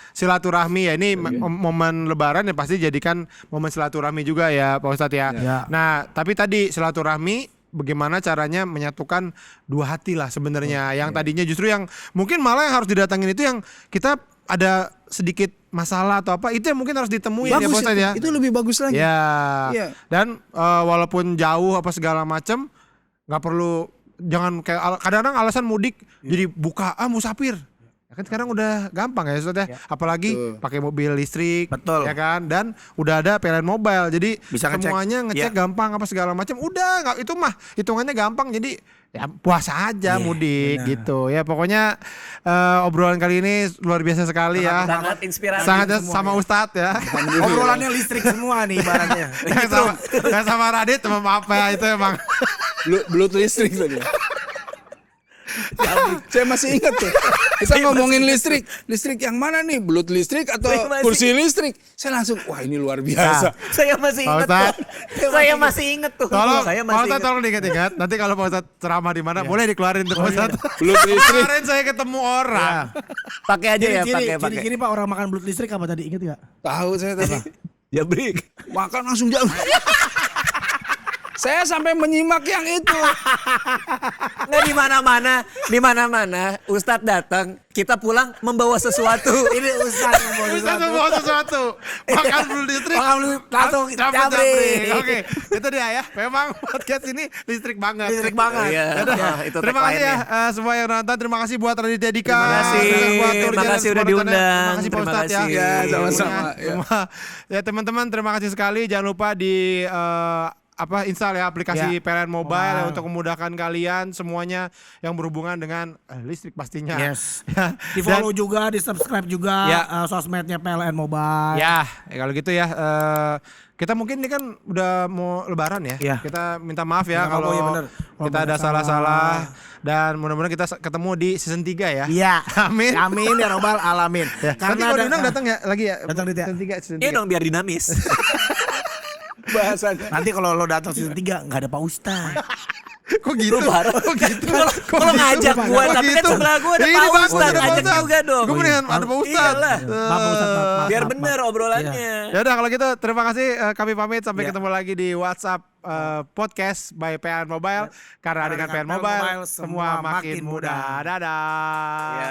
silaturahmi ya ini momen Lebaran ya pasti jadikan momen silaturahmi juga ya Pak Ustadz ya. Ya. Nah tapi tadi silaturahmi bagaimana caranya menyatukan dua hati lah sebenarnya. Yang tadinya justru yang mungkin malah yang harus didatangin itu yang kita ada sedikit masalah atau apa itu yang mungkin harus ditemuin ya Pak Bagus Ustadz ya. itu lebih bagus lagi. Ya. Iya. Dan walaupun jauh apa segala macam nggak perlu jangan kayak kadang-kadang alasan mudik jadi buka musafir. Ya kan sekarang udah gampang ya Ustadz ya. Apalagi pakai mobil listrik. Betul. Ya kan dan udah ada PLN Mobile. Jadi Bisa ngecek. semuanya ngecek gampang apa segala macam. Udah nggak itu mah hitungannya gampang jadi ya puasa aja mudik gitu. Ya pokoknya obrolan kali ini luar biasa sekali ya. Sangat inspiratif. Sangat sama Ustadz ya. Obrolannya listrik semua nih ibaratnya. Yang sama Radit maaf ya itu emang. Belut listrik tadi. Saya masih ingat tuh. Kita ngomongin listrik yang mana nih? Belut listrik atau kursi listrik? Saya langsung wah ini luar biasa. Saya masih ingat Pak tuh. Saya masih ingat tuh. Tolong, Saya Pak masih Ustadz ingat. tolong diingat-ingat. Nanti kalau Pak Ustadz ceramah di mana, boleh dikeluarin tuh Pak Ustadz. Belut listrik. Kemarin saya ketemu orang. Pakai aja ya, pakai. Ciri-ciri Pak orang makan belut listrik apa tadi inget gak? Tahu saya tadi. Jabrik. Makan langsung jam. Saya sampai menyimak yang itu. Nggak di mana-mana Ustadz datang, kita pulang membawa sesuatu. Ini Ustaz ngomong Ustadz membawa sesuatu. Makan belum listrik. Makan belum langsung Jabrik. Oke, itu dia ya. Memang podcast ini listrik banget. Listrik banget. Iya, itu Terima kasih ya tagline-nya. semua yang nonton. Terima kasih buat Raditya Dika. Terima kasih. Dan buat Tur Terima Jalan kasih udah Semarang. diundang. Terima kasih Pak Terima Ustadz ya. kasih. Ya, sama-sama. Semua. Ya teman-teman terima kasih sekali. Jangan lupa di install ya aplikasi PLN Mobile ya, untuk memudahkan kalian semuanya yang berhubungan dengan listrik pastinya. Yes. Ya. Di follow juga, di subscribe juga Ya. sosmednya PLN Mobile. Ya, kalau gitu ya kita mungkin ini kan udah mau Lebaran ya. Ya. Kita minta maaf ya Minta maaf, kalau ya bener. kita Kalau ada banyak salah-salah dan mudah-mudahan kita ketemu di season 3 ya. Iya. Amin. Amin ya robbal alamin. Ya. Nanti kalau diundang datang ya lagi ya. Datang, Dit, ya. Season 3. Iya dong biar dinamis. Bahasanya. Nanti kalau lo datang season 3 enggak ada Pak Ustaz. Kok gitu? Kok gitu? Kalau ngajak gua, tapi kan sebelah gua ada Ini Pak Bang, Ustadz, ada Pak ajak Ustadz. juga dong. Gue mendingan ada Pak Ustadz. Iyalah. Maaf Pak Ustaz, maaf. Biar bener obrolannya. Ya udah kalau gitu terima kasih kami pamit sampai ketemu lagi di WhatsApp podcast by PLN Mobile karena dengan PLN Mobile semua makin mudah. Dadah. Ya.